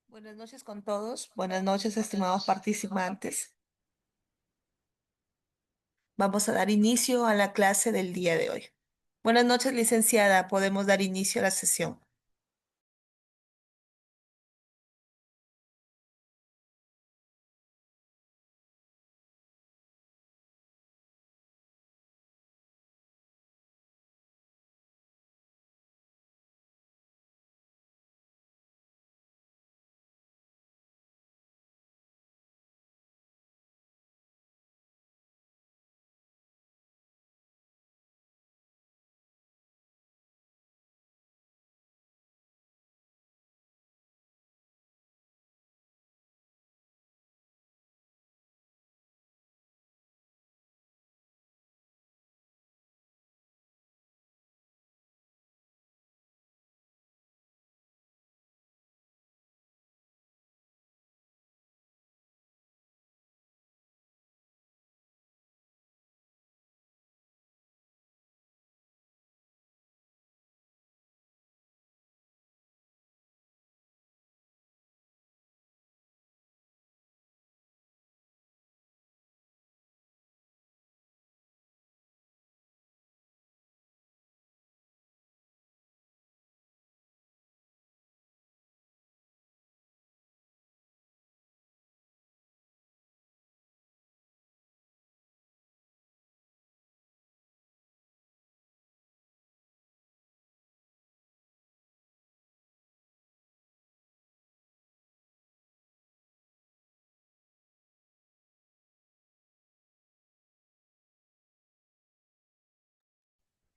Buenas noches con todos. Buenas noches, estimados participantes. Vamos a dar inicio a la clase del día de hoy. Buenas noches, licenciada. Podemos dar inicio a la sesión.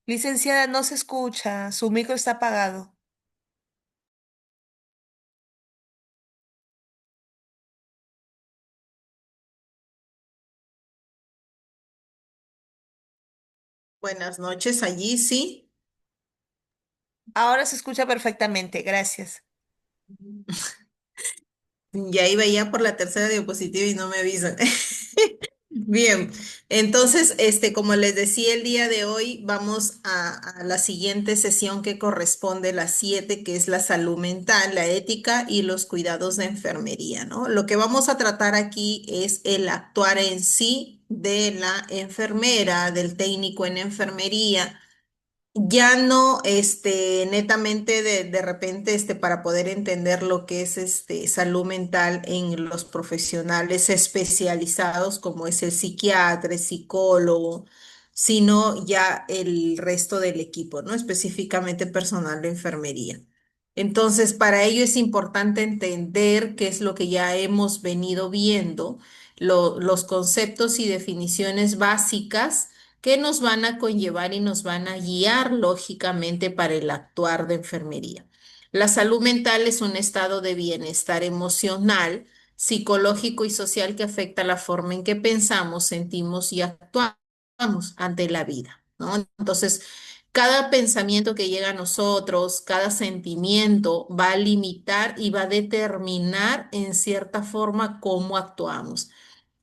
Licenciada, no se escucha. Su micro está apagado. Buenas noches, allí sí. Ahora se escucha perfectamente. Gracias. Ya iba ya por la tercera diapositiva y no me avisan. Bien, entonces, como les decía el día de hoy, vamos a la siguiente sesión que corresponde, la 7, que es la salud mental, la ética y los cuidados de enfermería, ¿no? Lo que vamos a tratar aquí es el actuar en sí de la enfermera, del técnico en enfermería. Ya no, netamente de repente, para poder entender lo que es, salud mental en los profesionales especializados, como es el psiquiatra, el psicólogo, sino ya el resto del equipo, ¿no? Específicamente personal de enfermería. Entonces, para ello es importante entender qué es lo que ya hemos venido viendo, los conceptos y definiciones básicas que nos van a conllevar y nos van a guiar lógicamente para el actuar de enfermería. La salud mental es un estado de bienestar emocional, psicológico y social que afecta la forma en que pensamos, sentimos y actuamos ante la vida, ¿no? Entonces, cada pensamiento que llega a nosotros, cada sentimiento va a limitar y va a determinar en cierta forma cómo actuamos.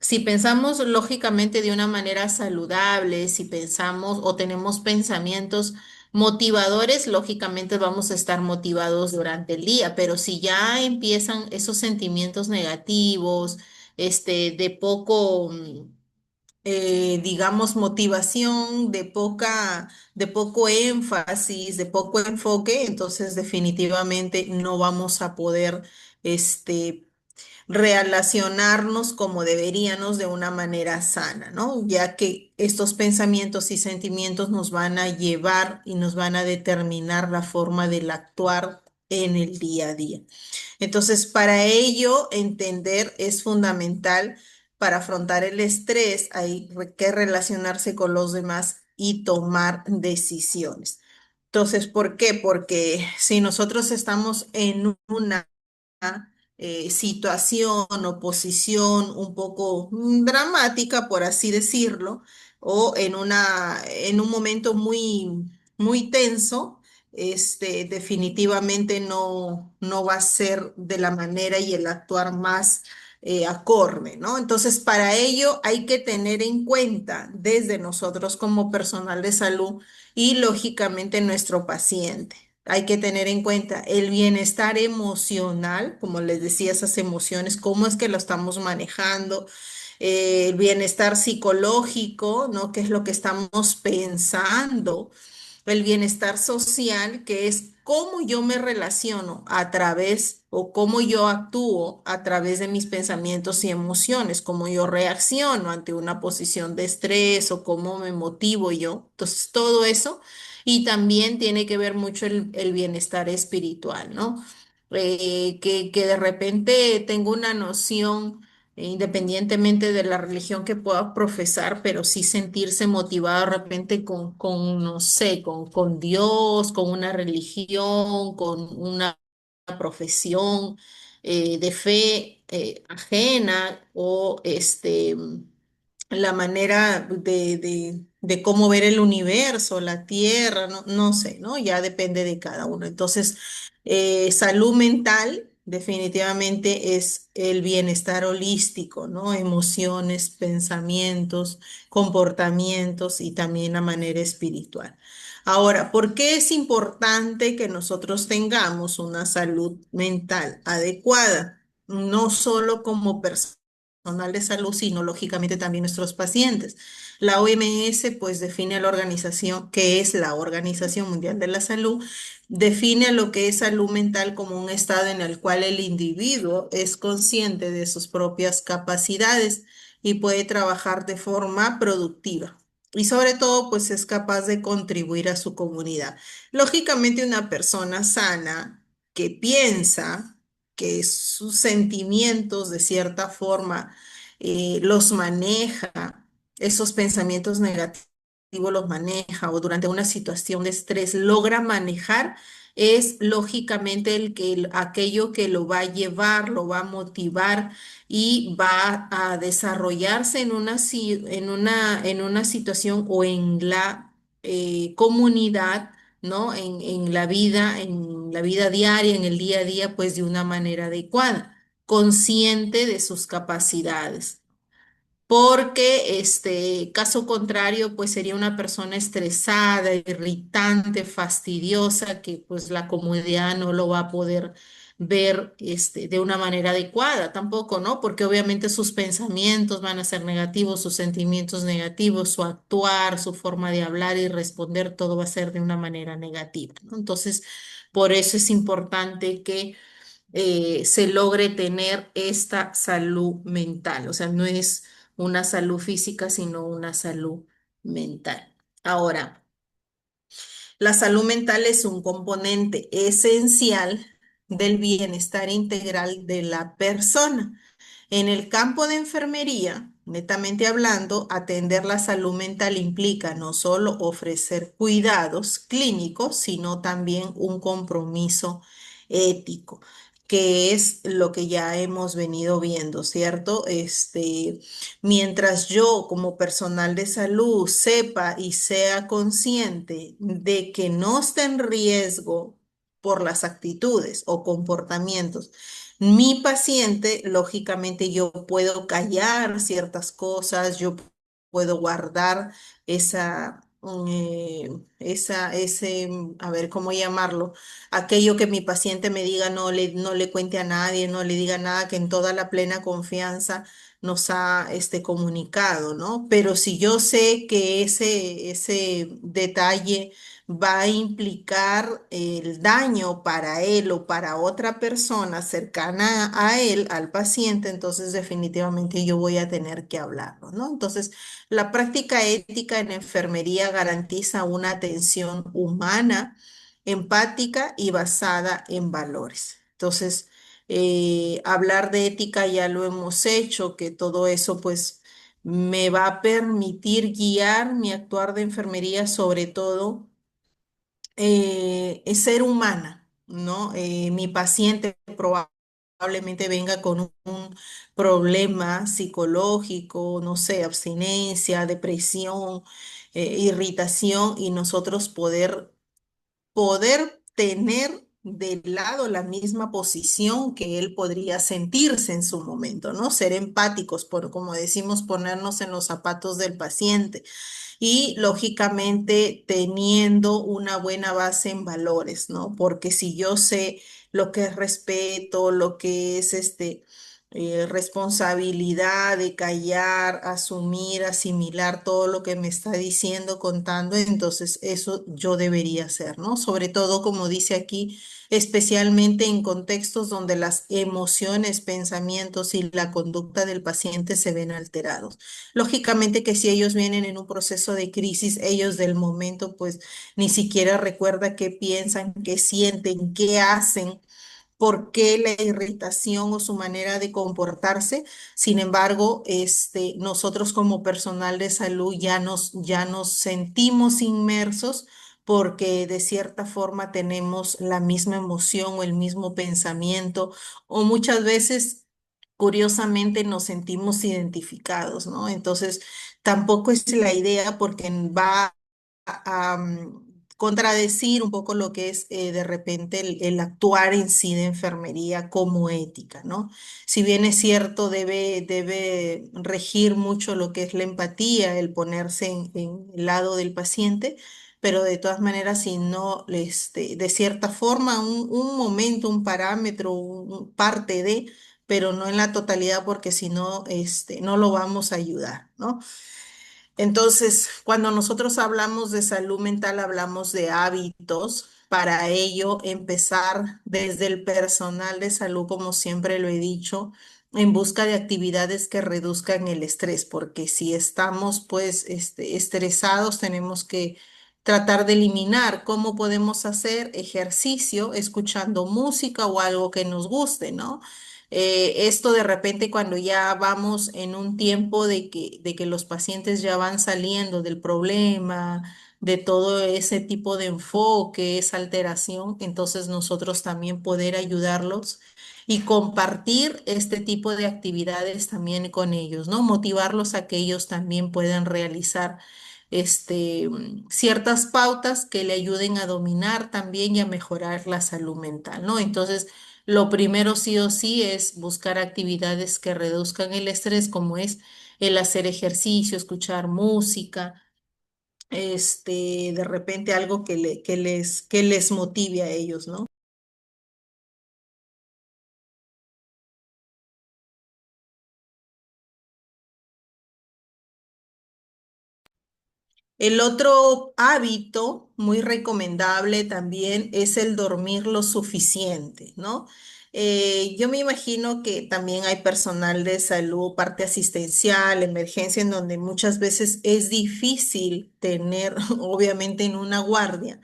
Si pensamos lógicamente de una manera saludable, si pensamos o tenemos pensamientos motivadores, lógicamente vamos a estar motivados durante el día, pero si ya empiezan esos sentimientos negativos, de poco, digamos, motivación, de poco énfasis, de poco enfoque, entonces definitivamente no vamos a poder, relacionarnos como deberíamos de una manera sana, ¿no? Ya que estos pensamientos y sentimientos nos van a llevar y nos van a determinar la forma del actuar en el día a día. Entonces, para ello, entender es fundamental para afrontar el estrés, hay que relacionarse con los demás y tomar decisiones. Entonces, ¿por qué? Porque si nosotros estamos en una situación o posición un poco dramática, por así decirlo, o en un momento muy tenso, definitivamente no va a ser de la manera y el actuar más acorde, ¿no? Entonces, para ello hay que tener en cuenta desde nosotros como personal de salud y lógicamente nuestro paciente. hay que tener en cuenta el bienestar emocional, como les decía, esas emociones, cómo es que lo estamos manejando, el bienestar psicológico, ¿no? ¿Qué es lo que estamos pensando? El bienestar social, que es cómo yo me relaciono a través o cómo yo actúo a través de mis pensamientos y emociones, cómo yo reacciono ante una posición de estrés o cómo me motivo yo. Entonces, todo eso. Y también tiene que ver mucho el bienestar espiritual, ¿no? Que de repente tengo una noción independientemente de la religión que pueda profesar, pero sí sentirse motivado de repente no sé, con Dios, con una religión, con una profesión de fe ajena o la manera de cómo ver el universo, la tierra, no, no sé, ¿no? Ya depende de cada uno. Entonces, salud mental definitivamente es el bienestar holístico, ¿no? Emociones, pensamientos, comportamientos y también la manera espiritual. Ahora, ¿por qué es importante que nosotros tengamos una salud mental adecuada? No solo como personal de salud, sino lógicamente también nuestros pacientes. La OMS pues define a la organización, que es la Organización Mundial de la Salud, define lo que es salud mental como un estado en el cual el individuo es consciente de sus propias capacidades y puede trabajar de forma productiva. Y sobre todo, pues es capaz de contribuir a su comunidad. Lógicamente, una persona sana que piensa que sus sentimientos de cierta forma los maneja, esos pensamientos negativos los maneja o durante una situación de estrés logra manejar, es lógicamente aquello que lo va a llevar, lo va a motivar y va a desarrollarse en una situación o en la comunidad, ¿no? En la vida diaria, en el día a día, pues de una manera adecuada, consciente de sus capacidades. Porque caso contrario, pues sería una persona estresada, irritante, fastidiosa, que pues la comunidad no lo va a poder ver de una manera adecuada tampoco, ¿no? Porque obviamente sus pensamientos van a ser negativos, sus sentimientos negativos, su actuar, su forma de hablar y responder, todo va a ser de una manera negativa, ¿no? Entonces, por eso es importante que se logre tener esta salud mental. O sea, no es una salud física, sino una salud mental. Ahora, la salud mental es un componente esencial del bienestar integral de la persona. En el campo de enfermería, netamente hablando, atender la salud mental implica no solo ofrecer cuidados clínicos, sino también un compromiso ético, que es lo que ya hemos venido viendo, ¿cierto? Mientras yo como personal de salud sepa y sea consciente de que no está en riesgo por las actitudes o comportamientos, mi paciente, lógicamente yo puedo callar ciertas cosas, yo puedo guardar a ver, ¿cómo llamarlo? Aquello que mi paciente me diga, no le cuente a nadie, no le diga nada, que en toda la plena confianza nos ha comunicado, ¿no? Pero si yo sé que ese detalle va a implicar el daño para él o para otra persona cercana a él, al paciente, entonces definitivamente yo voy a tener que hablarlo, ¿no? Entonces, la práctica ética en enfermería garantiza una atención humana, empática y basada en valores. Entonces, hablar de ética ya lo hemos hecho, que todo eso pues me va a permitir guiar mi actuar de enfermería, sobre todo es ser humana, ¿no? Mi paciente probablemente venga con un problema psicológico, no sé, abstinencia, depresión, irritación, y nosotros poder tener de lado la misma posición que él podría sentirse en su momento, ¿no? Ser empáticos, por, como decimos, ponernos en los zapatos del paciente y lógicamente teniendo una buena base en valores, ¿no? Porque si yo sé lo que es respeto, lo que es responsabilidad de callar, asumir, asimilar todo lo que me está diciendo, contando, entonces eso yo debería hacer, ¿no? Sobre todo, como dice aquí, especialmente en contextos donde las emociones, pensamientos y la conducta del paciente se ven alterados. Lógicamente que si ellos vienen en un proceso de crisis, ellos del momento pues ni siquiera recuerda qué piensan, qué sienten, qué hacen, por qué la irritación o su manera de comportarse. Sin embargo, nosotros como personal de salud ya nos sentimos inmersos porque de cierta forma tenemos la misma emoción o el mismo pensamiento o muchas veces, curiosamente, nos sentimos identificados, ¿no? Entonces, tampoco es la idea porque va contradecir un poco lo que es de repente el actuar en sí de enfermería como ética, ¿no? Si bien es cierto, debe regir mucho lo que es la empatía, el ponerse en el lado del paciente, pero de todas maneras, si no, de cierta forma, un momento, un parámetro, parte de, pero no en la totalidad, porque si no, no lo vamos a ayudar, ¿no? Entonces, cuando nosotros hablamos de salud mental, hablamos de hábitos. Para ello, empezar desde el personal de salud, como siempre lo he dicho, en busca de actividades que reduzcan el estrés, porque si estamos pues estresados, tenemos que tratar de eliminar. ¿Cómo podemos hacer ejercicio escuchando música o algo que nos guste, ¿no? Esto de repente cuando ya vamos en un tiempo de que los pacientes ya van saliendo del problema, de todo ese tipo de enfoque, esa alteración, entonces nosotros también poder ayudarlos y compartir este tipo de actividades también con ellos, ¿no? Motivarlos a que ellos también puedan realizar ciertas pautas que le ayuden a dominar también y a mejorar la salud mental, ¿no? Entonces, lo primero sí o sí es buscar actividades que reduzcan el estrés, como es el hacer ejercicio, escuchar música, de repente algo que les motive a ellos, ¿no? El otro hábito muy recomendable también es el dormir lo suficiente, ¿no? Yo me imagino que también hay personal de salud, parte asistencial, emergencia, en donde muchas veces es difícil tener, obviamente en una guardia,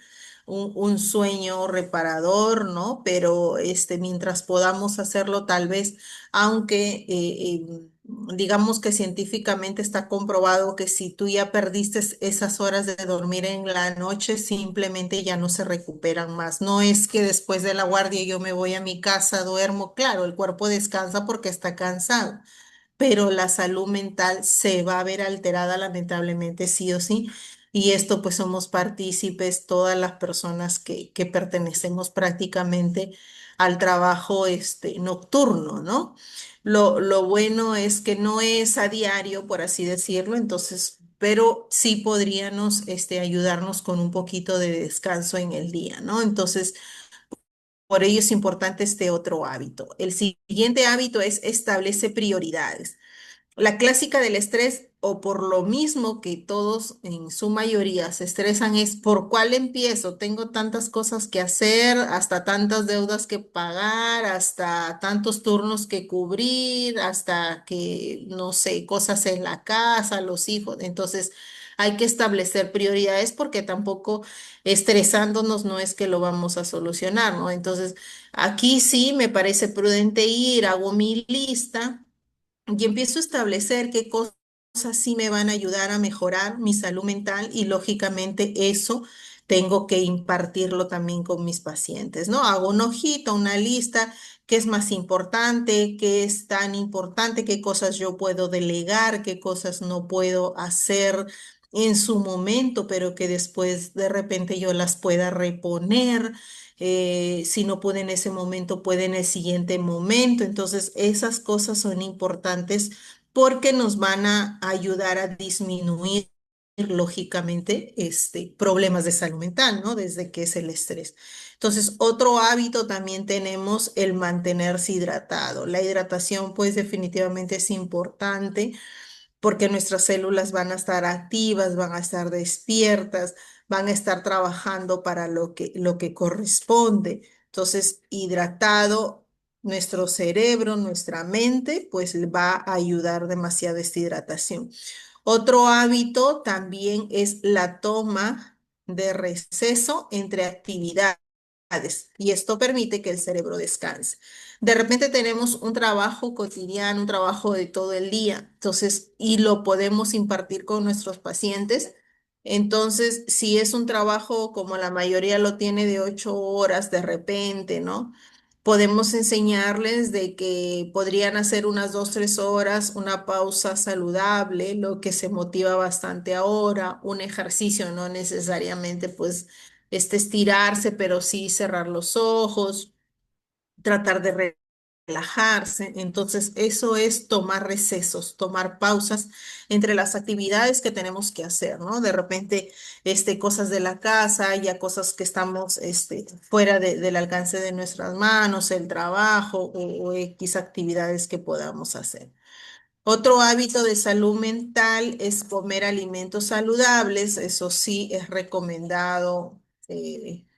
un sueño reparador, ¿no? Pero mientras podamos hacerlo, tal vez, aunque digamos que científicamente está comprobado que si tú ya perdiste esas horas de dormir en la noche, simplemente ya no se recuperan más. No es que después de la guardia yo me voy a mi casa, duermo, claro, el cuerpo descansa porque está cansado, pero la salud mental se va a ver alterada lamentablemente sí o sí. Y esto pues somos partícipes todas las personas que pertenecemos prácticamente al trabajo nocturno, ¿no? Lo bueno es que no es a diario, por así decirlo, entonces, pero sí podríamos ayudarnos con un poquito de descanso en el día, ¿no? Entonces, por ello es importante este otro hábito. El siguiente hábito es establece prioridades. La clásica del estrés, o por lo mismo que todos en su mayoría se estresan, es por cuál empiezo. Tengo tantas cosas que hacer, hasta tantas deudas que pagar, hasta tantos turnos que cubrir, hasta que, no sé, cosas en la casa, los hijos. Entonces, hay que establecer prioridades porque tampoco estresándonos no es que lo vamos a solucionar, ¿no? Entonces, aquí sí me parece prudente ir, hago mi lista y empiezo a establecer qué cosas sí me van a ayudar a mejorar mi salud mental y lógicamente eso tengo que impartirlo también con mis pacientes, ¿no? Hago una hojita, una lista, qué es más importante, qué es tan importante, qué cosas yo puedo delegar, qué cosas no puedo hacer en su momento, pero que después de repente yo las pueda reponer. Si no puede en ese momento, puede en el siguiente momento. Entonces, esas cosas son importantes porque nos van a ayudar a disminuir, lógicamente, problemas de salud mental, ¿no? Desde que es el estrés. Entonces, otro hábito también tenemos el mantenerse hidratado. La hidratación, pues, definitivamente es importante porque nuestras células van a estar activas, van a estar despiertas, van a estar trabajando para lo que corresponde. Entonces, hidratado, nuestro cerebro, nuestra mente, pues va a ayudar demasiado esta hidratación. Otro hábito también es la toma de receso entre actividades y esto permite que el cerebro descanse. De repente tenemos un trabajo cotidiano, un trabajo de todo el día, entonces, y lo podemos impartir con nuestros pacientes. Entonces, si es un trabajo como la mayoría lo tiene de 8 horas de repente, ¿no? Podemos enseñarles de que podrían hacer unas 2, 3 horas, una pausa saludable, lo que se motiva bastante ahora, un ejercicio, no necesariamente pues estirarse, pero sí cerrar los ojos, tratar de relajarse. Entonces, eso es tomar recesos, tomar pausas entre las actividades que tenemos que hacer, ¿no? De repente, cosas de la casa, ya cosas que estamos, fuera del alcance de nuestras manos, el trabajo o X actividades que podamos hacer. Otro hábito de salud mental es comer alimentos saludables. Eso sí es recomendado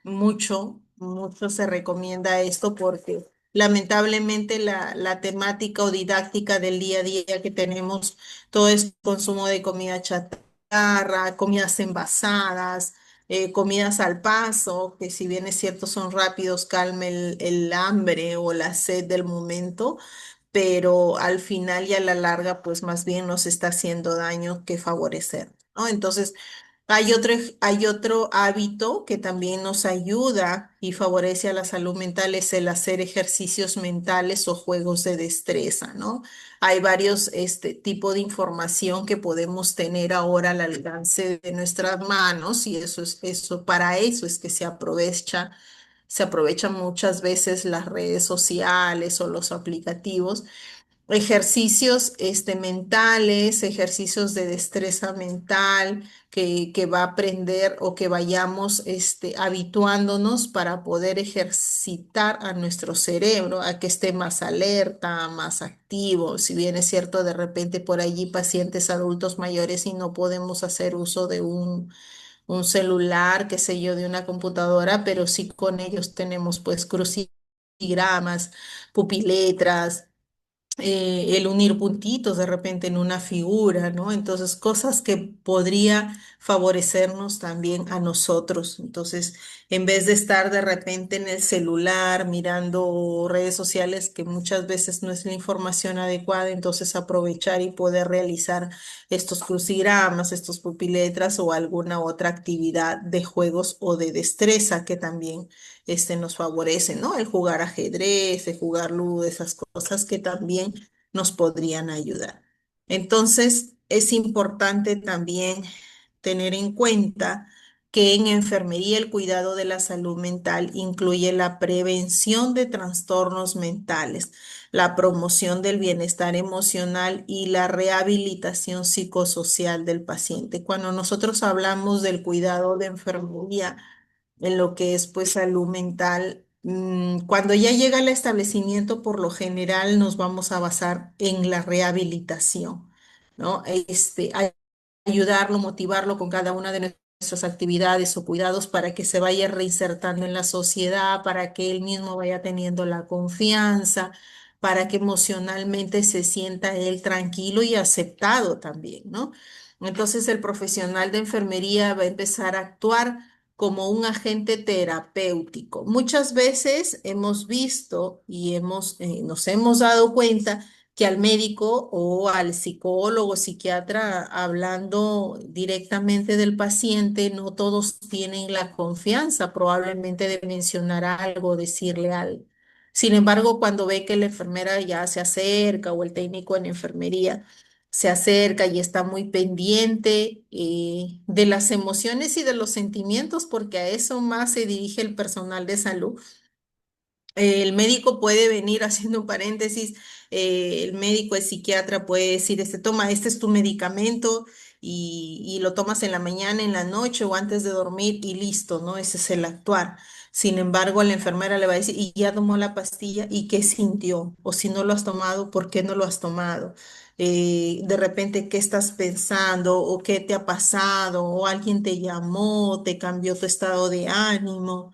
mucho, mucho se recomienda esto porque lamentablemente la temática o didáctica del día a día que tenemos, todo es consumo de comida chatarra, comidas envasadas, comidas al paso, que si bien es cierto son rápidos, calma el hambre o la sed del momento, pero al final y a la larga, pues más bien nos está haciendo daño que favorecer, ¿no? Entonces, hay otro hábito que también nos ayuda y favorece a la salud mental, es el hacer ejercicios mentales o juegos de destreza, ¿no? Hay varios tipo de información que podemos tener ahora al alcance de nuestras manos y para eso es que se aprovechan muchas veces las redes sociales o los aplicativos. Ejercicios mentales, ejercicios de destreza mental que va a aprender o que vayamos habituándonos para poder ejercitar a nuestro cerebro, a que esté más alerta, más activo. Si bien es cierto, de repente por allí pacientes adultos mayores y no podemos hacer uso de un celular, qué sé yo, de una computadora, pero sí con ellos tenemos pues crucigramas, pupiletras, el unir puntitos de repente en una figura, ¿no? Entonces, cosas que podría favorecernos también a nosotros. Entonces, en vez de estar de repente en el celular mirando redes sociales, que muchas veces no es la información adecuada, entonces aprovechar y poder realizar estos crucigramas, estos pupiletras o alguna otra actividad de juegos o de destreza que también nos favorece, ¿no? El jugar ajedrez, el jugar ludo, esas cosas que también nos podrían ayudar. Entonces, es importante también tener en cuenta que en enfermería el cuidado de la salud mental incluye la prevención de trastornos mentales, la promoción del bienestar emocional y la rehabilitación psicosocial del paciente. Cuando nosotros hablamos del cuidado de enfermería, en lo que es pues salud mental. Cuando ya llega el establecimiento, por lo general nos vamos a basar en la rehabilitación, ¿no? Ayudarlo, motivarlo con cada una de nuestras actividades o cuidados para que se vaya reinsertando en la sociedad, para que él mismo vaya teniendo la confianza, para que emocionalmente se sienta él tranquilo y aceptado también, ¿no? Entonces el profesional de enfermería va a empezar a actuar como un agente terapéutico. Muchas veces hemos visto y nos hemos dado cuenta que al médico o al psicólogo, psiquiatra, hablando directamente del paciente, no todos tienen la confianza probablemente de mencionar algo, decirle algo. Sin embargo, cuando ve que la enfermera ya se acerca o el técnico en enfermería se acerca y está muy pendiente de las emociones y de los sentimientos, porque a eso más se dirige el personal de salud. El médico puede venir haciendo un paréntesis, el médico, el psiquiatra puede decir, toma, este es tu medicamento y lo tomas en la mañana, en la noche o antes de dormir y listo, ¿no? Ese es el actuar. Sin embargo, la enfermera le va a decir, ¿y ya tomó la pastilla? ¿Y qué sintió? O si no lo has tomado, ¿por qué no lo has tomado? De repente, ¿qué estás pensando? ¿O qué te ha pasado? ¿O alguien te llamó? ¿Te cambió tu estado de ánimo?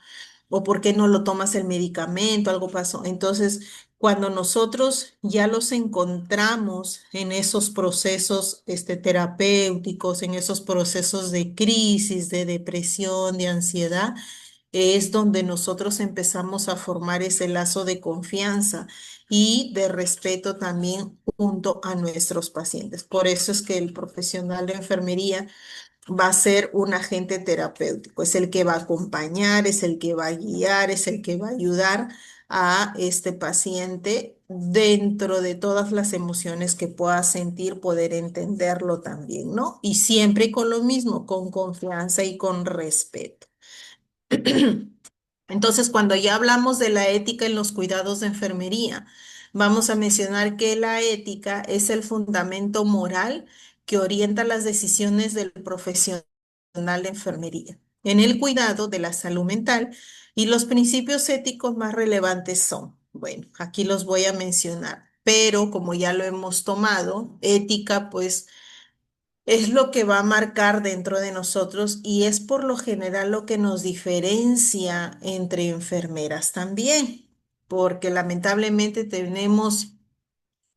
¿O por qué no lo tomas el medicamento? Algo pasó. Entonces, cuando nosotros ya los encontramos en esos procesos terapéuticos, en esos procesos de crisis, de depresión, de ansiedad, es donde nosotros empezamos a formar ese lazo de confianza y de respeto también junto a nuestros pacientes. Por eso es que el profesional de enfermería va a ser un agente terapéutico, es el que va a acompañar, es el que va a guiar, es el que va a ayudar a este paciente dentro de todas las emociones que pueda sentir, poder entenderlo también, ¿no? Y siempre con lo mismo, con confianza y con respeto. Entonces, cuando ya hablamos de la ética en los cuidados de enfermería, vamos a mencionar que la ética es el fundamento moral que orienta las decisiones del profesional de enfermería en el cuidado de la salud mental y los principios éticos más relevantes son, bueno, aquí los voy a mencionar, pero como ya lo hemos tomado, ética pues es lo que va a marcar dentro de nosotros y es por lo general lo que nos diferencia entre enfermeras también, porque lamentablemente tenemos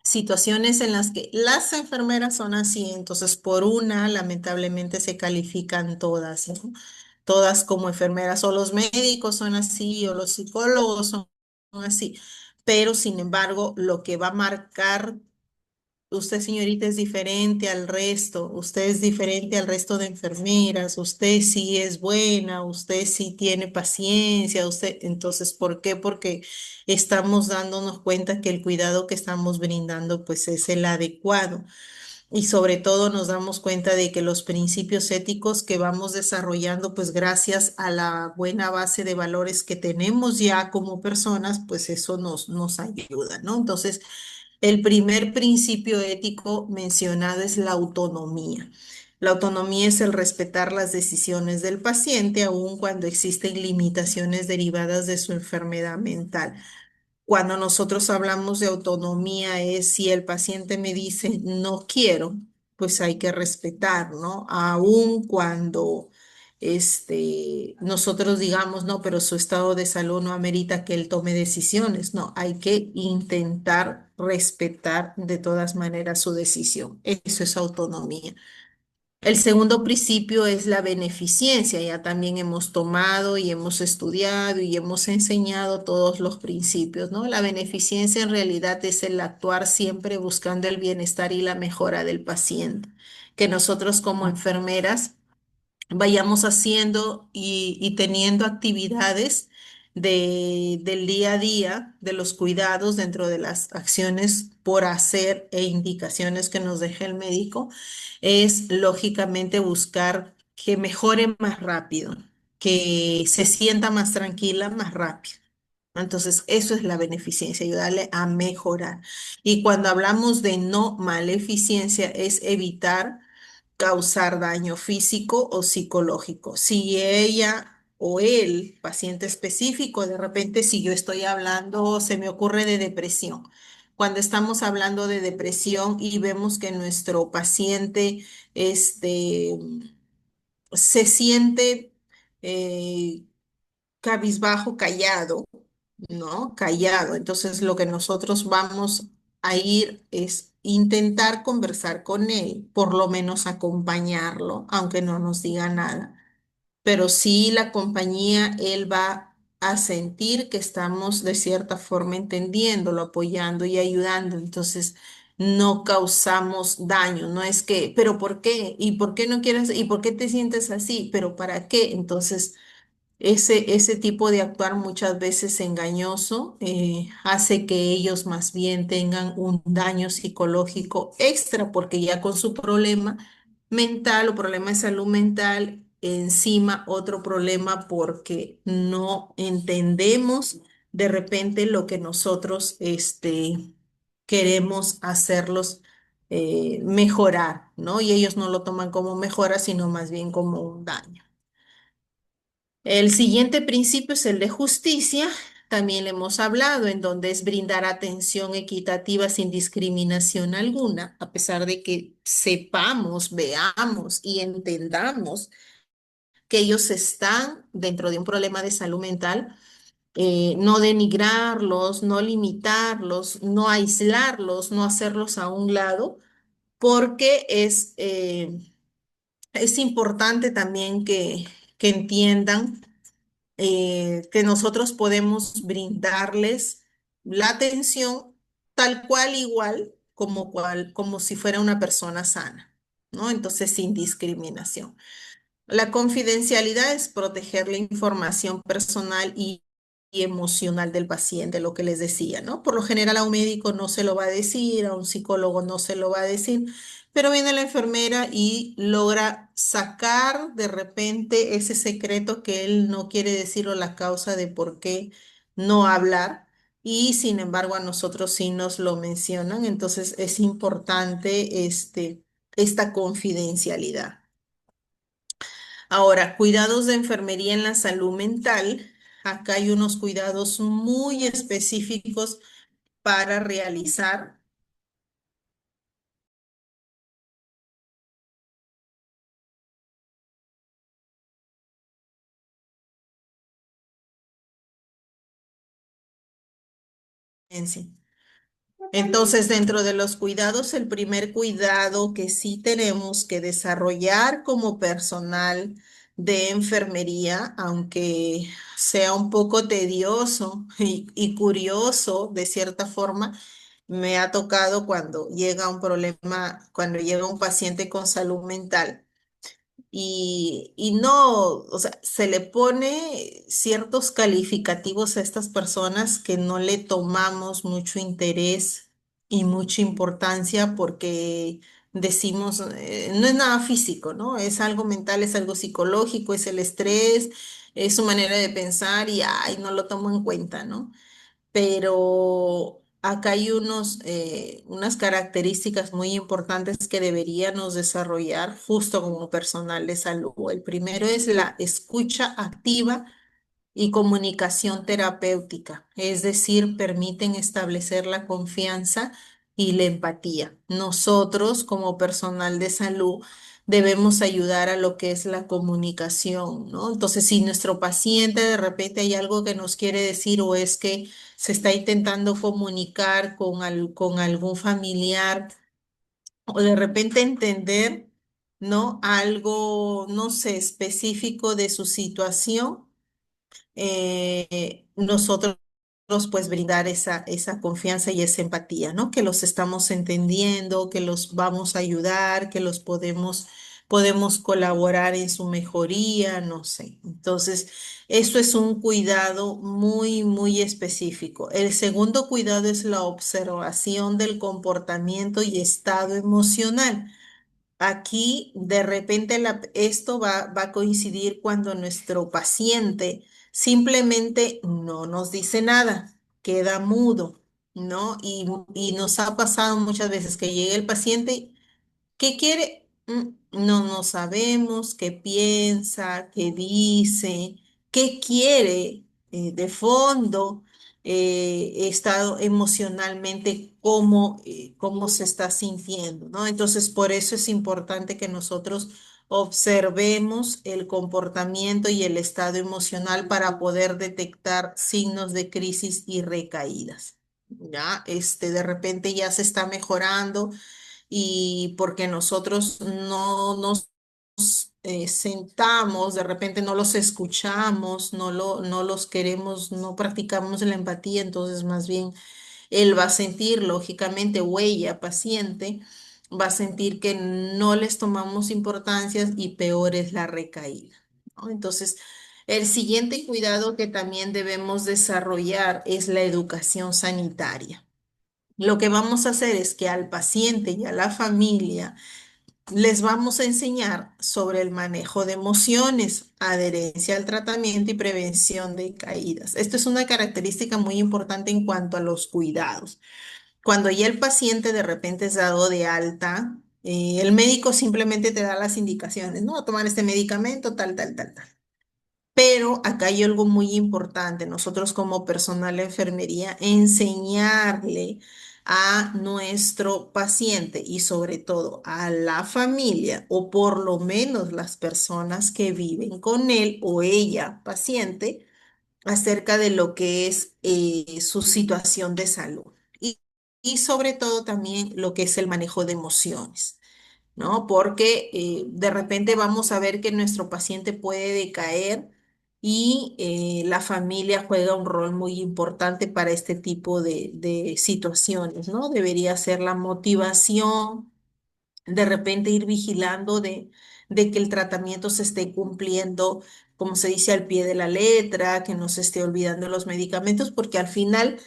situaciones en las que las enfermeras son así, entonces por una lamentablemente se califican todas, ¿no? Todas como enfermeras, o los médicos son así, o los psicólogos son así, pero sin embargo lo que va a marcar usted, señorita, es diferente al resto, usted es diferente al resto de enfermeras, usted sí es buena, usted sí tiene paciencia, usted, entonces, ¿por qué? Porque estamos dándonos cuenta que el cuidado que estamos brindando, pues, es el adecuado. Y sobre todo nos damos cuenta de que los principios éticos que vamos desarrollando, pues gracias a la buena base de valores que tenemos ya como personas, pues eso nos ayuda, ¿no? Entonces, el primer principio ético mencionado es la autonomía. La autonomía es el respetar las decisiones del paciente, aun cuando existen limitaciones derivadas de su enfermedad mental. Cuando nosotros hablamos de autonomía es si el paciente me dice no quiero, pues hay que respetar, ¿no? Aun cuando nosotros digamos no, pero su estado de salud no amerita que él tome decisiones. No, hay que intentar respetar de todas maneras su decisión. Eso es autonomía. El segundo principio es la beneficencia. Ya también hemos tomado y hemos estudiado y hemos enseñado todos los principios, ¿no? La beneficencia en realidad es el actuar siempre buscando el bienestar y la mejora del paciente. Que nosotros como enfermeras vayamos haciendo y teniendo actividades del día a día, de los cuidados dentro de las acciones por hacer e indicaciones que nos deje el médico, es lógicamente buscar que mejore más rápido, que se sienta más tranquila más rápido. Entonces, eso es la beneficencia, ayudarle a mejorar. Y cuando hablamos de no maleficencia, es evitar causar daño físico o psicológico. Si ella o el paciente específico, de repente, si yo estoy hablando, se me ocurre de depresión. Cuando estamos hablando de depresión y vemos que nuestro paciente este, se siente eh, cabizbajo, callado, ¿no? Callado. Entonces, lo que nosotros vamos a ir es intentar conversar con él, por lo menos acompañarlo, aunque no nos diga nada. Pero sí la compañía, él va a sentir que estamos de cierta forma entendiéndolo, apoyando y ayudando. Entonces, no causamos daño. No es que, pero ¿por qué? ¿Y por qué no quieres? ¿Y por qué te sientes así? ¿Pero para qué? Entonces Ese tipo de actuar muchas veces engañoso hace que ellos más bien tengan un daño psicológico extra porque ya con su problema mental o problema de salud mental, encima otro problema porque no entendemos de repente lo que nosotros queremos hacerlos mejorar, ¿no? Y ellos no lo toman como mejora, sino más bien como un daño. El siguiente principio es el de justicia. También le hemos hablado, en donde es brindar atención equitativa sin discriminación alguna, a pesar de que sepamos, veamos y entendamos que ellos están dentro de un problema de salud mental, no denigrarlos, no limitarlos, no aislarlos, no hacerlos a un lado, porque es importante también que entiendan que nosotros podemos brindarles la atención tal cual igual como si fuera una persona sana, ¿no? Entonces, sin discriminación. La confidencialidad es proteger la información personal y emocional del paciente, lo que les decía, ¿no? Por lo general a un médico no se lo va a decir, a un psicólogo no se lo va a decir, pero viene la enfermera y logra sacar de repente ese secreto que él no quiere decir o la causa de por qué no hablar. Y sin embargo a nosotros sí nos lo mencionan, entonces es importante esta confidencialidad. Ahora, cuidados de enfermería en la salud mental. Acá hay unos cuidados muy específicos para realizar. En sí. Entonces, dentro de los cuidados, el primer cuidado que sí tenemos que desarrollar como personal de enfermería, aunque sea un poco tedioso y curioso de cierta forma, me ha tocado cuando llega un problema, cuando llega un paciente con salud mental. Y no, o sea, se le pone ciertos calificativos a estas personas que no le tomamos mucho interés y mucha importancia porque decimos, no es nada físico, ¿no? Es algo mental, es algo psicológico, es el estrés, es su manera de pensar y, ay, no lo tomo en cuenta, ¿no? Pero acá hay unas características muy importantes que deberíamos desarrollar justo como personal de salud. El primero es la escucha activa y comunicación terapéutica, es decir, permiten establecer la confianza y la empatía. Nosotros, como personal de salud, debemos ayudar a lo que es la comunicación, ¿no? Entonces, si nuestro paciente de repente hay algo que nos quiere decir o es que se está intentando comunicar con algún familiar o de repente entender, ¿no? Algo, no sé, específico de su situación, nosotros pues brindar esa confianza y esa empatía, ¿no? Que los estamos entendiendo, que los vamos a ayudar, que podemos colaborar en su mejoría, no sé. Entonces, eso es un cuidado muy, muy específico. El segundo cuidado es la observación del comportamiento y estado emocional. Aquí de repente esto va a coincidir cuando nuestro paciente simplemente no nos dice nada, queda mudo, ¿no? Y nos ha pasado muchas veces que llega el paciente. ¿Qué quiere? No sabemos qué piensa, qué dice, qué quiere de fondo, estado emocionalmente, cómo se está sintiendo, ¿no? Entonces, por eso es importante que nosotros observemos el comportamiento y el estado emocional para poder detectar signos de crisis y recaídas. ¿Ya? De repente ya se está mejorando y porque nosotros no nos sentamos, de repente no los escuchamos, no los queremos, no practicamos la empatía, entonces más bien él va a sentir, lógicamente, huella paciente, va a sentir que no les tomamos importancia y peor es la recaída, ¿no? Entonces, El siguiente cuidado que también debemos desarrollar es la educación sanitaria. Lo que vamos a hacer es que al paciente y a la familia les vamos a enseñar sobre el manejo de emociones, adherencia al tratamiento y prevención de caídas. Esto es una característica muy importante en cuanto a los cuidados. Cuando ya el paciente de repente es dado de alta, el médico simplemente te da las indicaciones, ¿no? Tomar este medicamento, tal, tal, tal, tal. Pero acá hay algo muy importante, nosotros como personal de enfermería, enseñarle a nuestro paciente y sobre todo a la familia o por lo menos las personas que viven con él o ella, paciente, acerca de lo que es su situación de salud y, y sobre todo también lo que es el manejo de emociones. ¿No? Porque de repente vamos a ver que nuestro paciente puede decaer y la familia juega un rol muy importante para este tipo de situaciones, ¿no? Debería ser la motivación, de repente ir vigilando de que el tratamiento se esté cumpliendo, como se dice, al pie de la letra, que no se esté olvidando los medicamentos, porque al final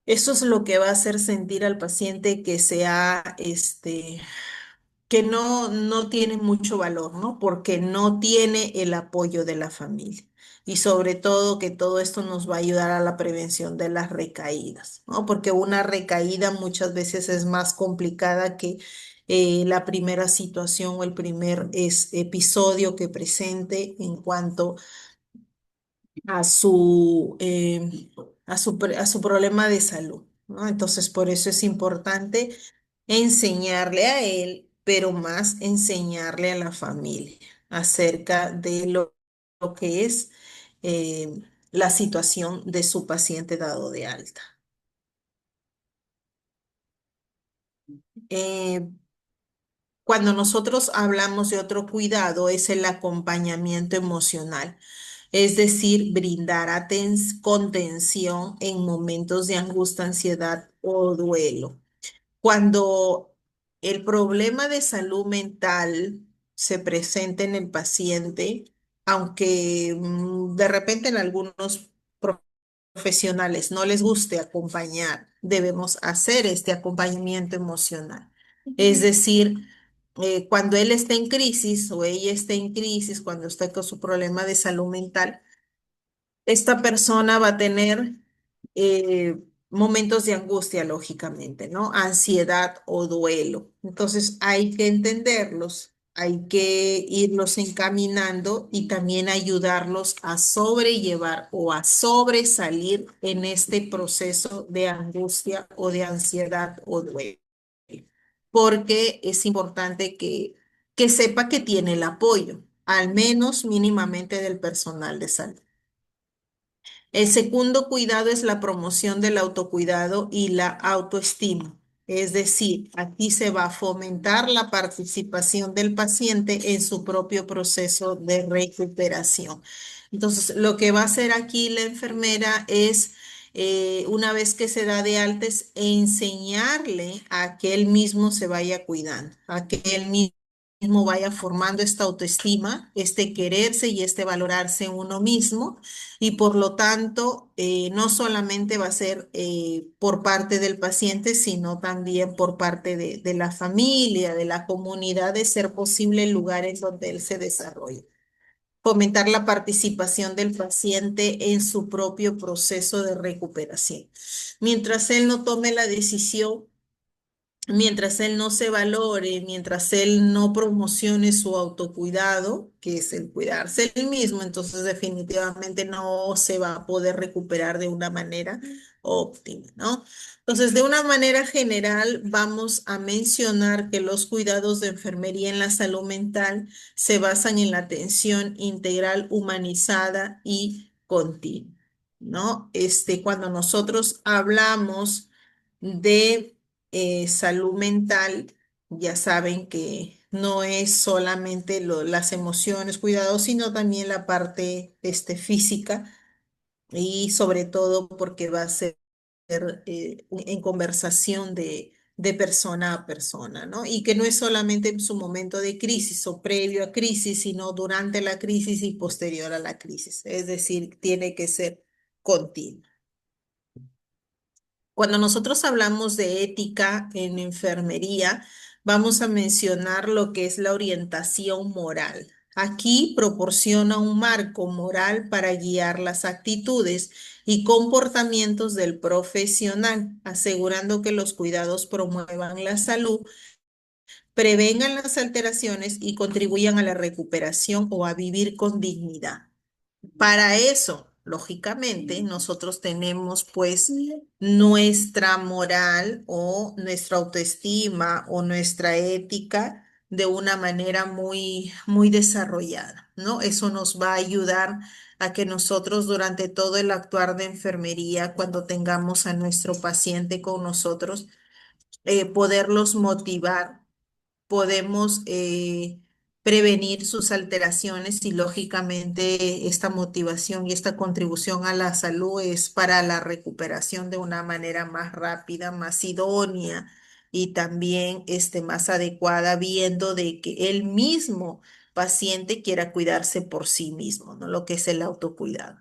eso es lo que va a hacer sentir al paciente que sea que no tiene mucho valor, ¿no? Porque no tiene el apoyo de la familia. Y sobre todo que todo esto nos va a ayudar a la prevención de las recaídas, ¿no? Porque una recaída muchas veces es más complicada que la primera situación o el primer episodio que presente en cuanto a a su problema de salud, ¿no? Entonces, por eso es importante enseñarle a él, pero más enseñarle a la familia acerca de lo que es la situación de su paciente dado de alta. Eh, Cuando nosotros hablamos de otro cuidado, es el acompañamiento emocional. Es decir, brindar contención en momentos de angustia, ansiedad o duelo. Cuando el problema de salud mental se presenta en el paciente, aunque de repente en algunos profesionales no les guste acompañar, debemos hacer este acompañamiento emocional. Es decir, cuando él está en crisis o ella está en crisis, cuando está con su problema de salud mental, esta persona va a tener eh, momentos de angustia, lógicamente, ¿no? Ansiedad o duelo. Entonces hay que entenderlos, hay que irlos encaminando y también ayudarlos a sobrellevar o a sobresalir en este proceso de angustia o de ansiedad o duelo. Porque es importante que sepa que tiene el apoyo, al menos mínimamente del personal de salud. El segundo cuidado es la promoción del autocuidado y la autoestima. Es decir, aquí se va a fomentar la participación del paciente en su propio proceso de recuperación. Entonces, lo que va a hacer aquí la enfermera es, una vez que se da de alta, es enseñarle a que él mismo se vaya cuidando, a que él mismo vaya formando esta autoestima, este quererse y este valorarse uno mismo y por lo tanto no solamente va a ser por parte del paciente, sino también por parte de la familia, de la comunidad, de ser posible el lugar en donde él se desarrolla. Fomentar la participación del paciente en su propio proceso de recuperación. Mientras él no tome la decisión, mientras él no se valore, mientras él no promocione su autocuidado, que es el cuidarse él mismo, entonces definitivamente no se va a poder recuperar de una manera óptima, ¿no? Entonces, de una manera general, vamos a mencionar que los cuidados de enfermería en la salud mental se basan en la atención integral, humanizada y continua, ¿no? Cuando nosotros hablamos de salud mental, ya saben que no es solamente las emociones, cuidados, sino también la parte física y sobre todo porque va a ser en conversación de persona a persona, ¿no? Y que no es solamente en su momento de crisis o previo a crisis, sino durante la crisis y posterior a la crisis. Es decir, tiene que ser continuo. Cuando nosotros hablamos de ética en enfermería, vamos a mencionar lo que es la orientación moral. Aquí proporciona un marco moral para guiar las actitudes y comportamientos del profesional, asegurando que los cuidados promuevan la salud, prevengan las alteraciones y contribuyan a la recuperación o a vivir con dignidad. Para eso, lógicamente, nosotros tenemos pues nuestra moral o nuestra autoestima o nuestra ética de una manera muy desarrollada, ¿no? Eso nos va a ayudar a que nosotros durante todo el actuar de enfermería, cuando tengamos a nuestro paciente con nosotros, poderlos motivar, podemos prevenir sus alteraciones y lógicamente esta motivación y esta contribución a la salud es para la recuperación de una manera más rápida, más idónea y también más adecuada, viendo de que el mismo paciente quiera cuidarse por sí mismo, ¿no? Lo que es el autocuidado.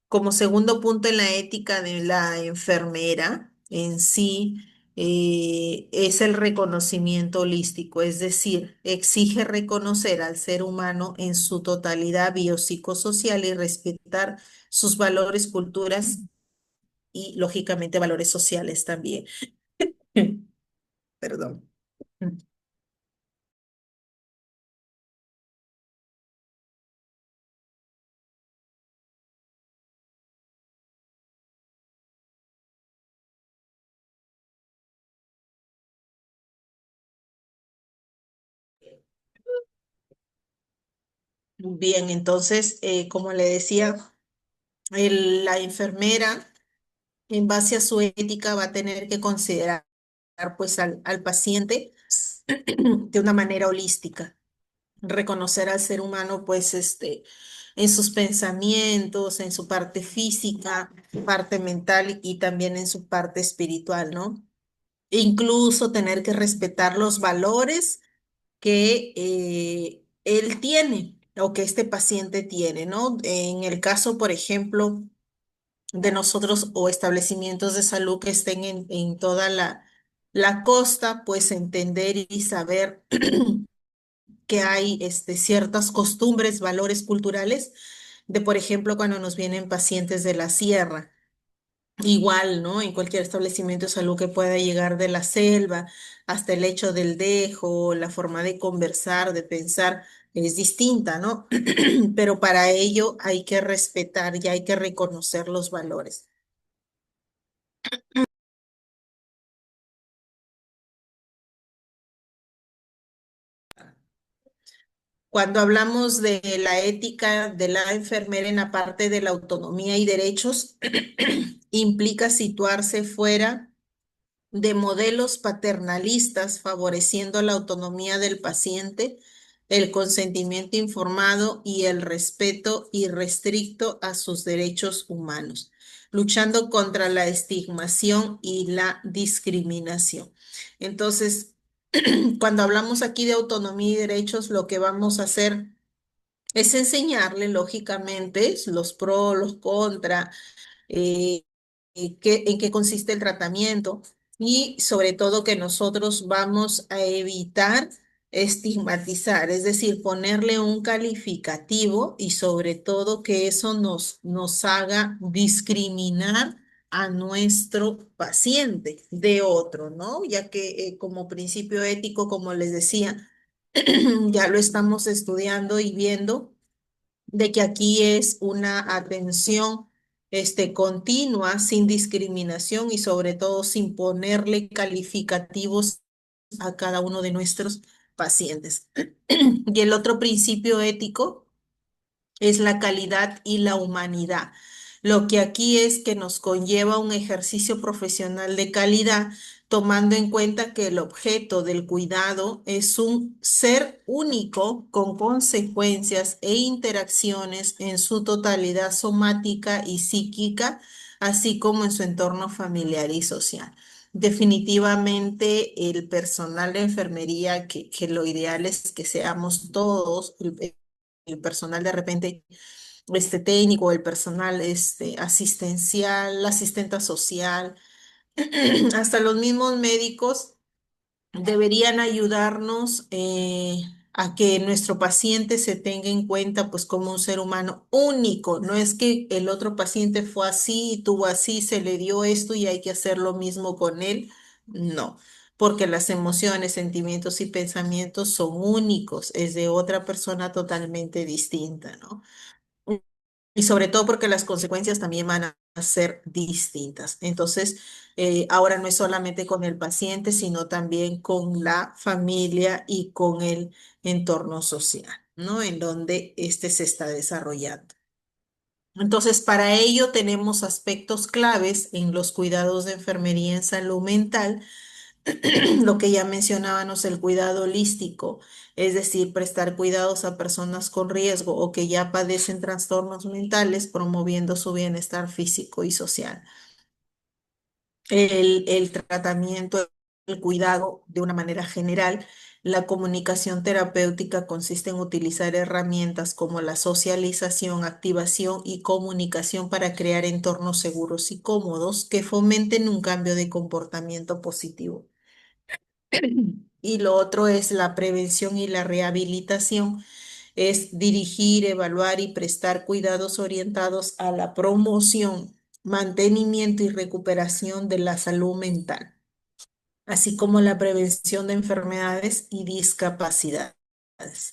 Como segundo punto en la ética de la enfermera en sí, es el reconocimiento holístico, es decir, exige reconocer al ser humano en su totalidad biopsicosocial y respetar sus valores, culturas y, lógicamente, valores sociales también. Perdón. Bien, entonces, como le decía, la enfermera, en base a su ética, va a tener que considerar pues al paciente de una manera holística, reconocer al ser humano pues en sus pensamientos, en su parte física, parte mental y también en su parte espiritual, ¿no? E incluso tener que respetar los valores que él tiene o que este paciente tiene, ¿no? En el caso, por ejemplo, de nosotros o establecimientos de salud que estén en toda la costa, pues entender y saber que hay ciertas costumbres, valores culturales, de por ejemplo, cuando nos vienen pacientes de la sierra. Igual, ¿no? En cualquier establecimiento de salud que pueda llegar de la selva, hasta el hecho del dejo, la forma de conversar, de pensar, es distinta, ¿no? Pero para ello hay que respetar y hay que reconocer los valores. Cuando hablamos de la ética de la enfermera en la parte de la autonomía y derechos, implica situarse fuera de modelos paternalistas, favoreciendo la autonomía del paciente, el consentimiento informado y el respeto irrestricto a sus derechos humanos, luchando contra la estigmación y la discriminación. Entonces, cuando hablamos aquí de autonomía y derechos, lo que vamos a hacer es enseñarle, lógicamente, los pros, los contras, eh, en qué consiste el tratamiento y sobre todo que nosotros vamos a evitar estigmatizar, es decir, ponerle un calificativo y sobre todo que eso nos haga discriminar a nuestro paciente de otro, ¿no? Ya que como principio ético, como les decía, ya lo estamos estudiando y viendo de que aquí es una atención continua, sin discriminación y sobre todo sin ponerle calificativos a cada uno de nuestros pacientes. Y el otro principio ético es la calidad y la humanidad. Lo que aquí es que nos conlleva un ejercicio profesional de calidad, tomando en cuenta que el objeto del cuidado es un ser único con consecuencias e interacciones en su totalidad somática y psíquica, así como en su entorno familiar y social. definitivamente el personal de enfermería, que lo ideal es que seamos todos, el personal de repente técnico, el personal asistencial, la asistenta social, hasta los mismos médicos deberían ayudarnos a que nuestro paciente se tenga en cuenta pues como un ser humano único. No es que el otro paciente fue así, tuvo así, se le dio esto y hay que hacer lo mismo con él. No, porque las emociones, sentimientos y pensamientos son únicos, es de otra persona totalmente distinta, ¿no? Y sobre todo porque las consecuencias también van a ser distintas. Entonces, ahora no es solamente con el paciente, sino también con la familia y con el entorno social, ¿no? En donde este se está desarrollando. Entonces, para ello tenemos aspectos claves en los cuidados de enfermería en salud mental, lo que ya mencionábamos, el cuidado holístico, es decir, prestar cuidados a personas con riesgo o que ya padecen trastornos mentales, promoviendo su bienestar físico y social. El tratamiento, el cuidado de una manera general, la comunicación terapéutica consiste en utilizar herramientas como la socialización, activación y comunicación para crear entornos seguros y cómodos que fomenten un cambio de comportamiento positivo. Y lo otro es la prevención y la rehabilitación, es dirigir, evaluar y prestar cuidados orientados a la promoción, mantenimiento y recuperación de la salud mental, así como la prevención de enfermedades y discapacidades.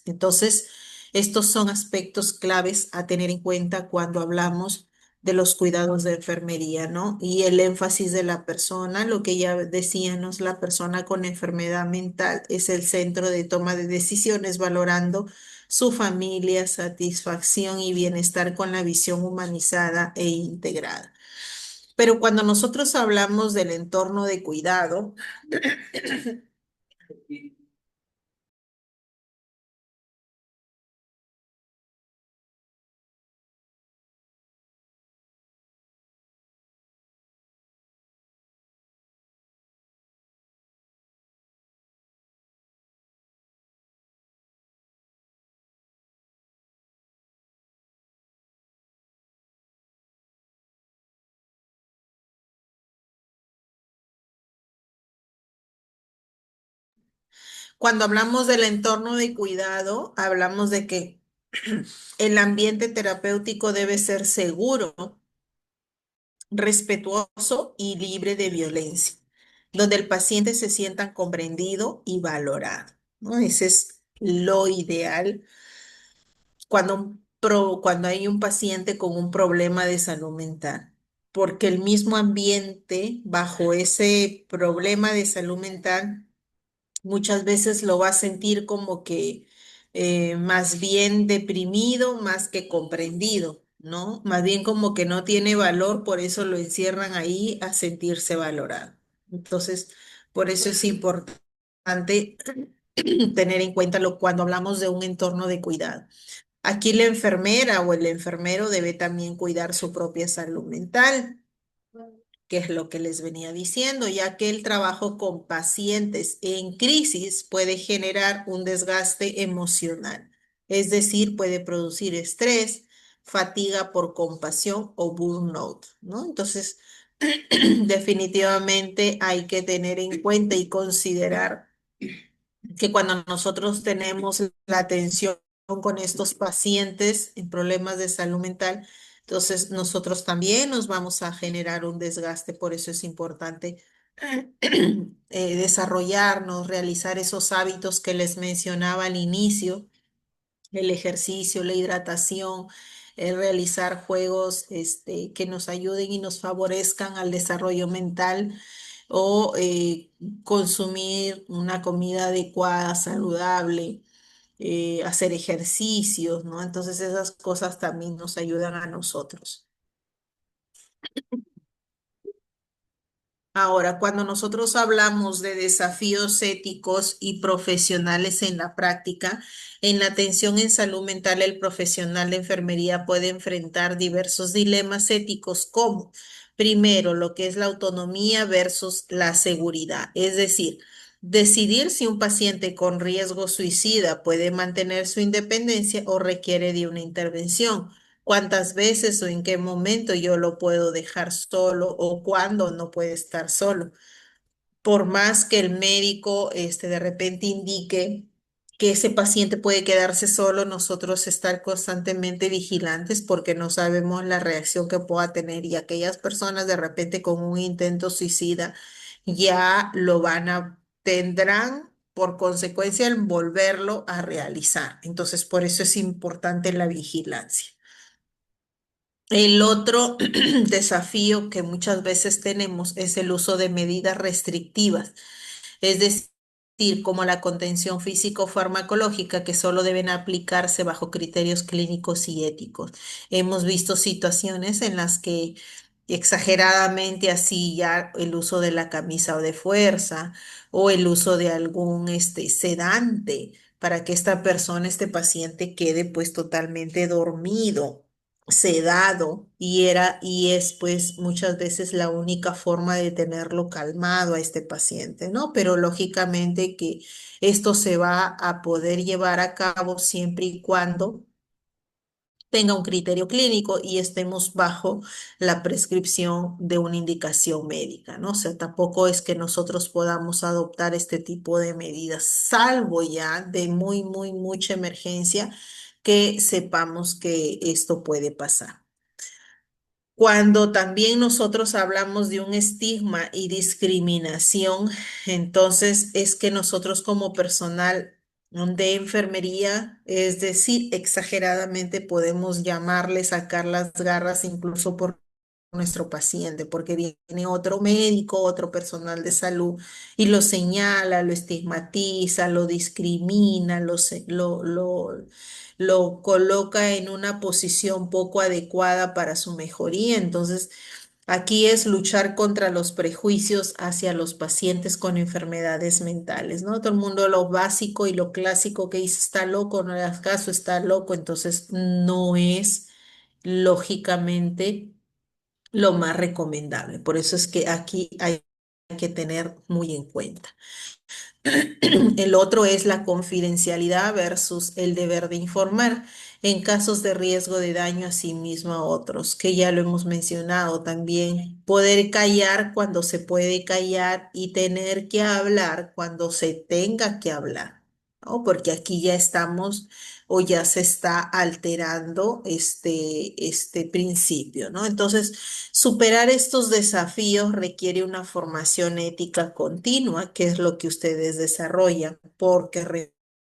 Entonces, estos son aspectos claves a tener en cuenta cuando hablamos de los cuidados de enfermería, ¿no? Y el énfasis de la persona, lo que ya decíamos, la persona con enfermedad mental es el centro de toma de decisiones, valorando su familia, satisfacción y bienestar con la visión humanizada e integrada. Pero cuando nosotros hablamos del entorno de cuidado, cuando hablamos del entorno de cuidado, hablamos de que el ambiente terapéutico debe ser seguro, respetuoso y libre de violencia, donde el paciente se sienta comprendido y valorado, ¿no? Ese es lo ideal cuando hay un paciente con un problema de salud mental, porque el mismo ambiente bajo ese problema de salud mental muchas veces lo va a sentir como que más bien deprimido, más que comprendido, ¿no? Más bien como que no tiene valor, por eso lo encierran ahí a sentirse valorado. Entonces, por eso es importante tener en cuenta cuando hablamos de un entorno de cuidado. Aquí la enfermera o el enfermero debe también cuidar su propia salud mental, que es lo que les venía diciendo, ya que el trabajo con pacientes en crisis puede generar un desgaste emocional, es decir, puede producir estrés, fatiga por compasión o burnout, ¿no? Entonces, definitivamente hay que tener en cuenta y considerar que cuando nosotros tenemos la atención con estos pacientes en problemas de salud mental, entonces nosotros también nos vamos a generar un desgaste. Por eso es importante desarrollarnos, realizar esos hábitos que les mencionaba al inicio, el ejercicio, la hidratación, el realizar juegos que nos ayuden y nos favorezcan al desarrollo mental, o consumir una comida adecuada, saludable, hacer ejercicios, ¿no? Entonces esas cosas también nos ayudan a nosotros. Ahora, cuando nosotros hablamos de desafíos éticos y profesionales en la práctica, en la atención en salud mental, el profesional de enfermería puede enfrentar diversos dilemas éticos como Primero, lo que es la autonomía versus la seguridad, es decir, decidir si un paciente con riesgo suicida puede mantener su independencia o requiere de una intervención. ¿Cuántas veces o en qué momento yo lo puedo dejar solo o cuándo no puede estar solo? Por más que el médico de repente indique que ese paciente puede quedarse solo, nosotros estar constantemente vigilantes porque no sabemos la reacción que pueda tener y aquellas personas de repente con un intento suicida ya tendrán por consecuencia el volverlo a realizar. Entonces, por eso es importante la vigilancia. El otro desafío que muchas veces tenemos es el uso de medidas restrictivas, es decir, como la contención físico-farmacológica, que solo deben aplicarse bajo criterios clínicos y éticos. Hemos visto situaciones en las que exageradamente así ya el uso de la camisa o de fuerza o el uso de algún sedante para que esta persona, este paciente quede pues totalmente dormido, sedado y es pues muchas veces la única forma de tenerlo calmado a este paciente, ¿no? Pero lógicamente que esto se va a poder llevar a cabo siempre y cuando tenga un criterio clínico y estemos bajo la prescripción de una indicación médica, ¿no? O sea, tampoco es que nosotros podamos adoptar este tipo de medidas, salvo ya de mucha emergencia que sepamos que esto puede pasar. Cuando también nosotros hablamos de un estigma y discriminación, entonces es que nosotros como personal de enfermería, es decir, exageradamente podemos llamarle, sacar las garras incluso por nuestro paciente, porque viene otro médico, otro personal de salud y lo señala, lo estigmatiza, lo discrimina, lo coloca en una posición poco adecuada para su mejoría. Entonces, aquí es luchar contra los prejuicios hacia los pacientes con enfermedades mentales, ¿no? Todo el mundo lo básico y lo clásico que dice está loco, no le hagas caso, está loco, entonces no es lógicamente lo más recomendable. Por eso es que aquí hay que tener muy en cuenta. El otro es la confidencialidad versus el deber de informar en casos de riesgo de daño a sí mismo a otros, que ya lo hemos mencionado también. Poder callar cuando se puede callar y tener que hablar cuando se tenga que hablar, ¿no? Porque aquí ya estamos o ya se está alterando este principio, ¿no? Entonces, superar estos desafíos requiere una formación ética continua, que es lo que ustedes desarrollan, porque,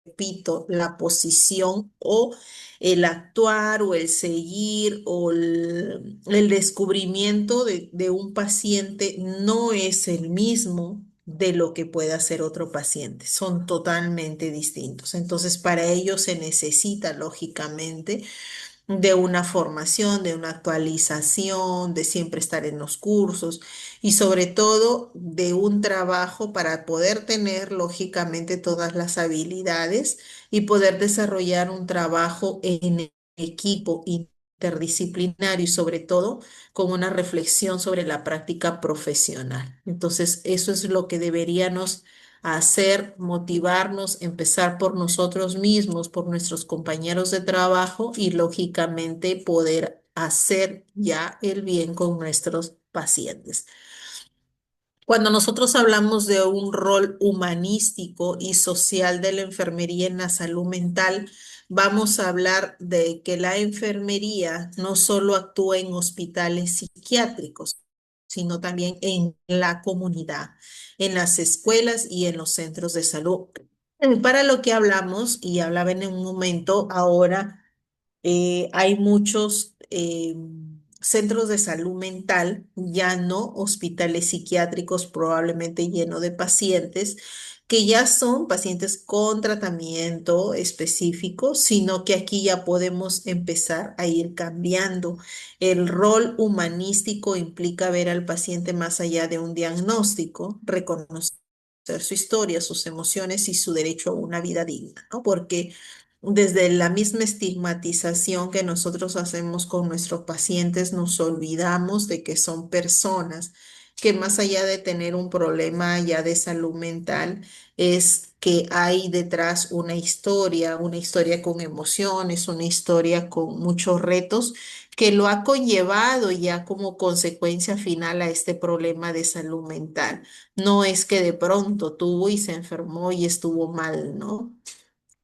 repito, la posición o el actuar o el seguir o el descubrimiento de un paciente no es el mismo de lo que pueda hacer otro paciente. Son totalmente distintos. Entonces, para ello se necesita, lógicamente, de una formación, de una actualización, de siempre estar en los cursos y sobre todo de un trabajo para poder tener lógicamente todas las habilidades y poder desarrollar un trabajo en equipo interdisciplinario y sobre todo con una reflexión sobre la práctica profesional. Entonces, eso es lo que deberíamos hacer, motivarnos, empezar por nosotros mismos, por nuestros compañeros de trabajo y lógicamente poder hacer ya el bien con nuestros pacientes. Cuando nosotros hablamos de un rol humanístico y social de la enfermería en la salud mental, vamos a hablar de que la enfermería no solo actúa en hospitales psiquiátricos, sino también en la comunidad, en las escuelas y en los centros de salud. Para lo que hablamos, y hablaba en un momento, ahora hay muchos centros de salud mental, ya no hospitales psiquiátricos probablemente llenos de pacientes, que ya son pacientes con tratamiento específico, sino que aquí ya podemos empezar a ir cambiando. El rol humanístico implica ver al paciente más allá de un diagnóstico, reconocer su historia, sus emociones y su derecho a una vida digna, ¿no? Porque desde la misma estigmatización que nosotros hacemos con nuestros pacientes, nos olvidamos de que son personas que más allá de tener un problema ya de salud mental, es que hay detrás una historia con emociones, una historia con muchos retos que lo ha conllevado ya como consecuencia final a este problema de salud mental. No es que de pronto tuvo y se enfermó y estuvo mal, ¿no?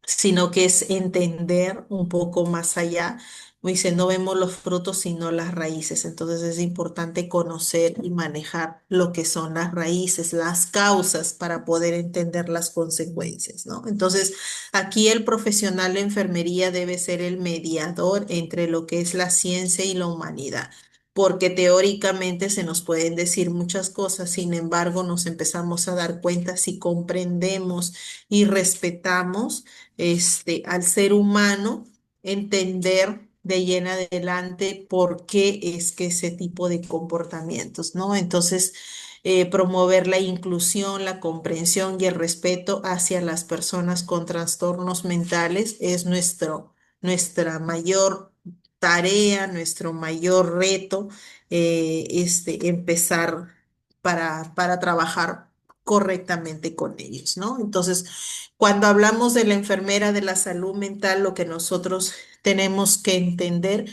Sino que es entender un poco más allá. Me dice, no vemos los frutos, sino las raíces. Entonces es importante conocer y manejar lo que son las raíces, las causas para poder entender las consecuencias, ¿no? Entonces, aquí el profesional de enfermería debe ser el mediador entre lo que es la ciencia y la humanidad. Porque teóricamente se nos pueden decir muchas cosas, sin embargo, nos empezamos a dar cuenta si comprendemos y respetamos al ser humano, entender de ahí en adelante por qué es que ese tipo de comportamientos, ¿no? Entonces, promover la inclusión, la comprensión y el respeto hacia las personas con trastornos mentales es nuestra mayor tarea, nuestro mayor reto, empezar para trabajar correctamente con ellos, ¿no? Entonces, cuando hablamos de la enfermera de la salud mental, lo que nosotros tenemos que entender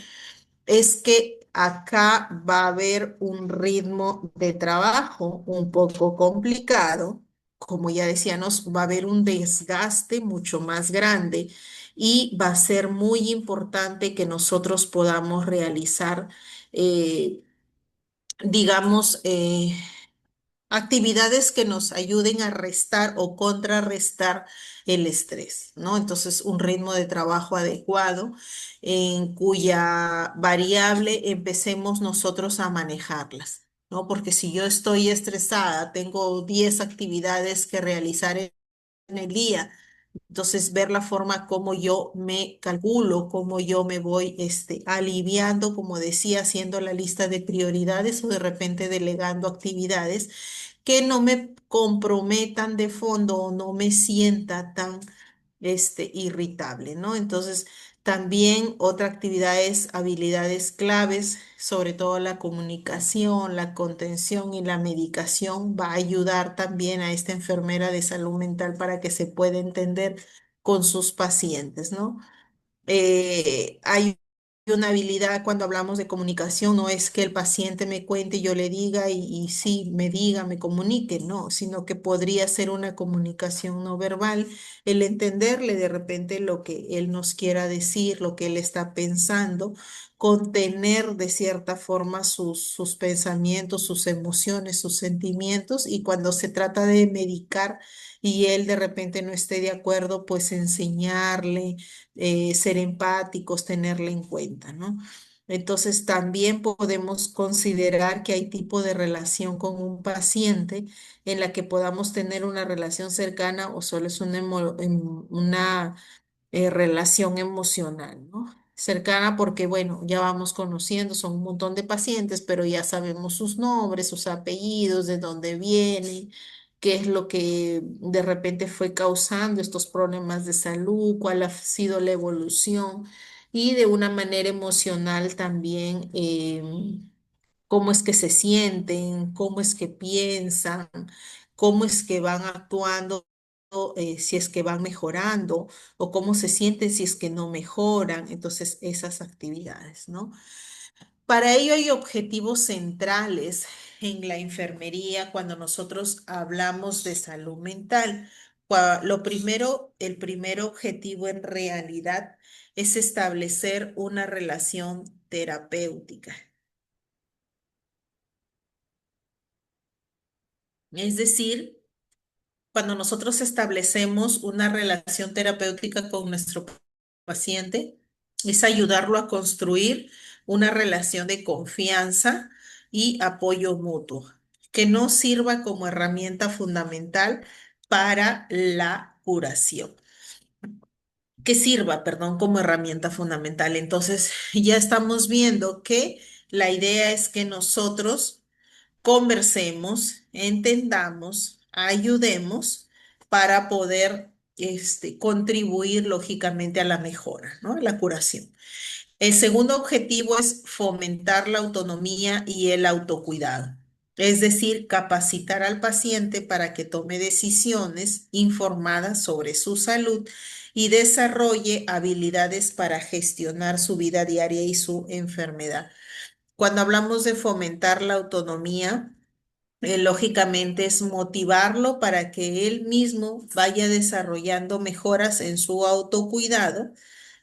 es que acá va a haber un ritmo de trabajo un poco complicado. Como ya decíamos, va a haber un desgaste mucho más grande y va a ser muy importante que nosotros podamos realizar, eh, digamos, actividades que nos ayuden a restar o contrarrestar el estrés, ¿no? Entonces, un ritmo de trabajo adecuado en cuya variable empecemos nosotros a manejarlas, ¿no? Porque si yo estoy estresada, tengo 10 actividades que realizar en el día. Entonces, ver la forma como yo me calculo, cómo yo me voy aliviando, como decía, haciendo la lista de prioridades o de repente delegando actividades que no me comprometan de fondo o no me sienta tan irritable, ¿no? Entonces, también otra actividad es habilidades claves, sobre todo la comunicación, la contención y la medicación, va a ayudar también a esta enfermera de salud mental para que se pueda entender con sus pacientes, ¿no? Hay una habilidad cuando hablamos de comunicación, no es que el paciente me cuente y yo le diga y sí, me diga, me comunique, no, sino que podría ser una comunicación no verbal, el entenderle de repente lo que él nos quiera decir, lo que él está pensando, contener de cierta forma sus pensamientos, sus emociones, sus sentimientos y cuando se trata de medicar y él de repente no esté de acuerdo, pues enseñarle ser empáticos, tenerla en cuenta, ¿no? Entonces, también podemos considerar que hay tipo de relación con un paciente en la que podamos tener una relación cercana o solo es una relación emocional, ¿no? Cercana porque, bueno, ya vamos conociendo, son un montón de pacientes, pero ya sabemos sus nombres, sus apellidos, de dónde vienen, qué es lo que de repente fue causando estos problemas de salud, cuál ha sido la evolución y de una manera emocional también. Cómo es que se sienten, cómo es que piensan, cómo es que van actuando, si es que van mejorando o cómo se sienten si es que no mejoran. Entonces, esas actividades, ¿no? Para ello hay objetivos centrales en la enfermería cuando nosotros hablamos de salud mental. Lo primero, el primer objetivo en realidad es establecer una relación terapéutica. Es decir, cuando nosotros establecemos una relación terapéutica con nuestro paciente, es ayudarlo a construir una relación de confianza y apoyo mutuo, que nos sirva como herramienta fundamental para la curación. Que sirva, perdón, como herramienta fundamental. Entonces, ya estamos viendo que la idea es que nosotros conversemos, entendamos, ayudemos para poder contribuir lógicamente a la mejora, ¿no? A la curación. El segundo objetivo es fomentar la autonomía y el autocuidado, es decir, capacitar al paciente para que tome decisiones informadas sobre su salud y desarrolle habilidades para gestionar su vida diaria y su enfermedad. Cuando hablamos de fomentar la autonomía, lógicamente es motivarlo para que él mismo vaya desarrollando mejoras en su autocuidado,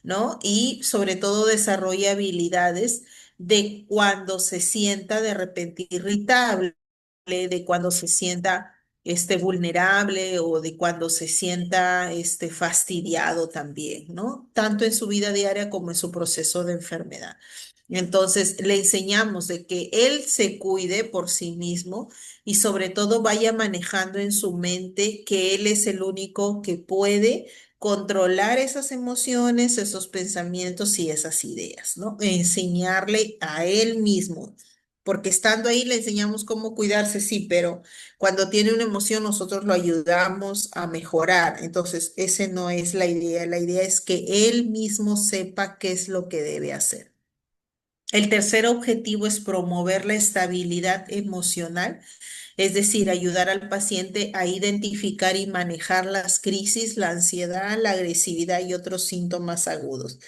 ¿no? Y sobre todo desarrolle habilidades de cuando se sienta de repente irritable, de cuando se sienta vulnerable o de cuando se sienta fastidiado también, ¿no? Tanto en su vida diaria como en su proceso de enfermedad. Entonces, le enseñamos de que él se cuide por sí mismo y sobre todo vaya manejando en su mente que él es el único que puede controlar esas emociones, esos pensamientos y esas ideas, ¿no? Enseñarle a él mismo, porque estando ahí le enseñamos cómo cuidarse, sí, pero cuando tiene una emoción nosotros lo ayudamos a mejorar. Entonces, esa no es la idea es que él mismo sepa qué es lo que debe hacer. El tercer objetivo es promover la estabilidad emocional, es decir, ayudar al paciente a identificar y manejar las crisis, la ansiedad, la agresividad y otros síntomas agudos.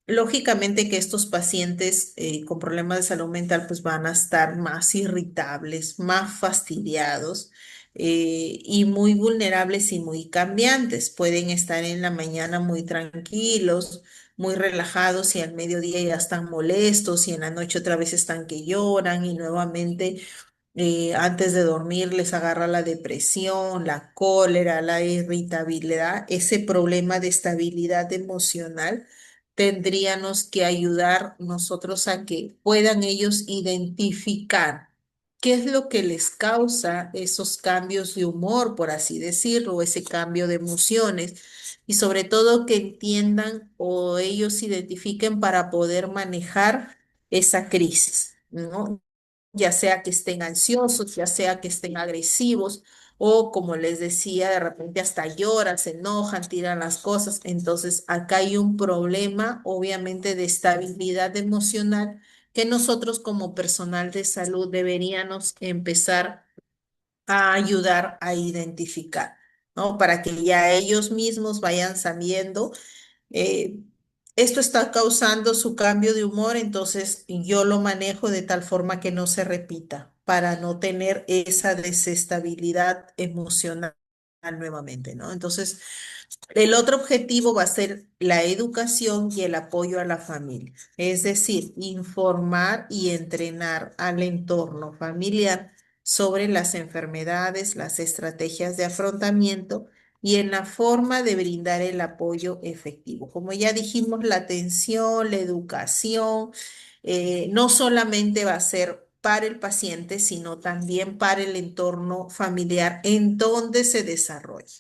Lógicamente que estos pacientes con problemas de salud mental pues van a estar más irritables, más fastidiados y muy vulnerables y muy cambiantes. Pueden estar en la mañana muy tranquilos, muy relajados y al mediodía ya están molestos y en la noche otra vez están que lloran y nuevamente antes de dormir les agarra la depresión, la cólera, la irritabilidad, ese problema de estabilidad emocional. Tendríamos que ayudar nosotros a que puedan ellos identificar qué es lo que les causa esos cambios de humor, por así decirlo, ese cambio de emociones y sobre todo que entiendan o ellos identifiquen para poder manejar esa crisis, ¿no? Ya sea que estén ansiosos, ya sea que estén agresivos, o como les decía, de repente hasta lloran, se enojan, tiran las cosas. Entonces, acá hay un problema, obviamente, de estabilidad emocional que nosotros como personal de salud deberíamos empezar a ayudar a identificar, ¿no? Para que ya ellos mismos vayan sabiendo eh, esto está causando su cambio de humor, entonces yo lo manejo de tal forma que no se repita, para no tener esa desestabilidad emocional nuevamente, ¿no? Entonces, el otro objetivo va a ser la educación y el apoyo a la familia, es decir, informar y entrenar al entorno familiar sobre las enfermedades, las estrategias de afrontamiento y en la forma de brindar el apoyo efectivo. Como ya dijimos, la atención, la educación, no solamente va a ser para el paciente, sino también para el entorno familiar en donde se desarrolla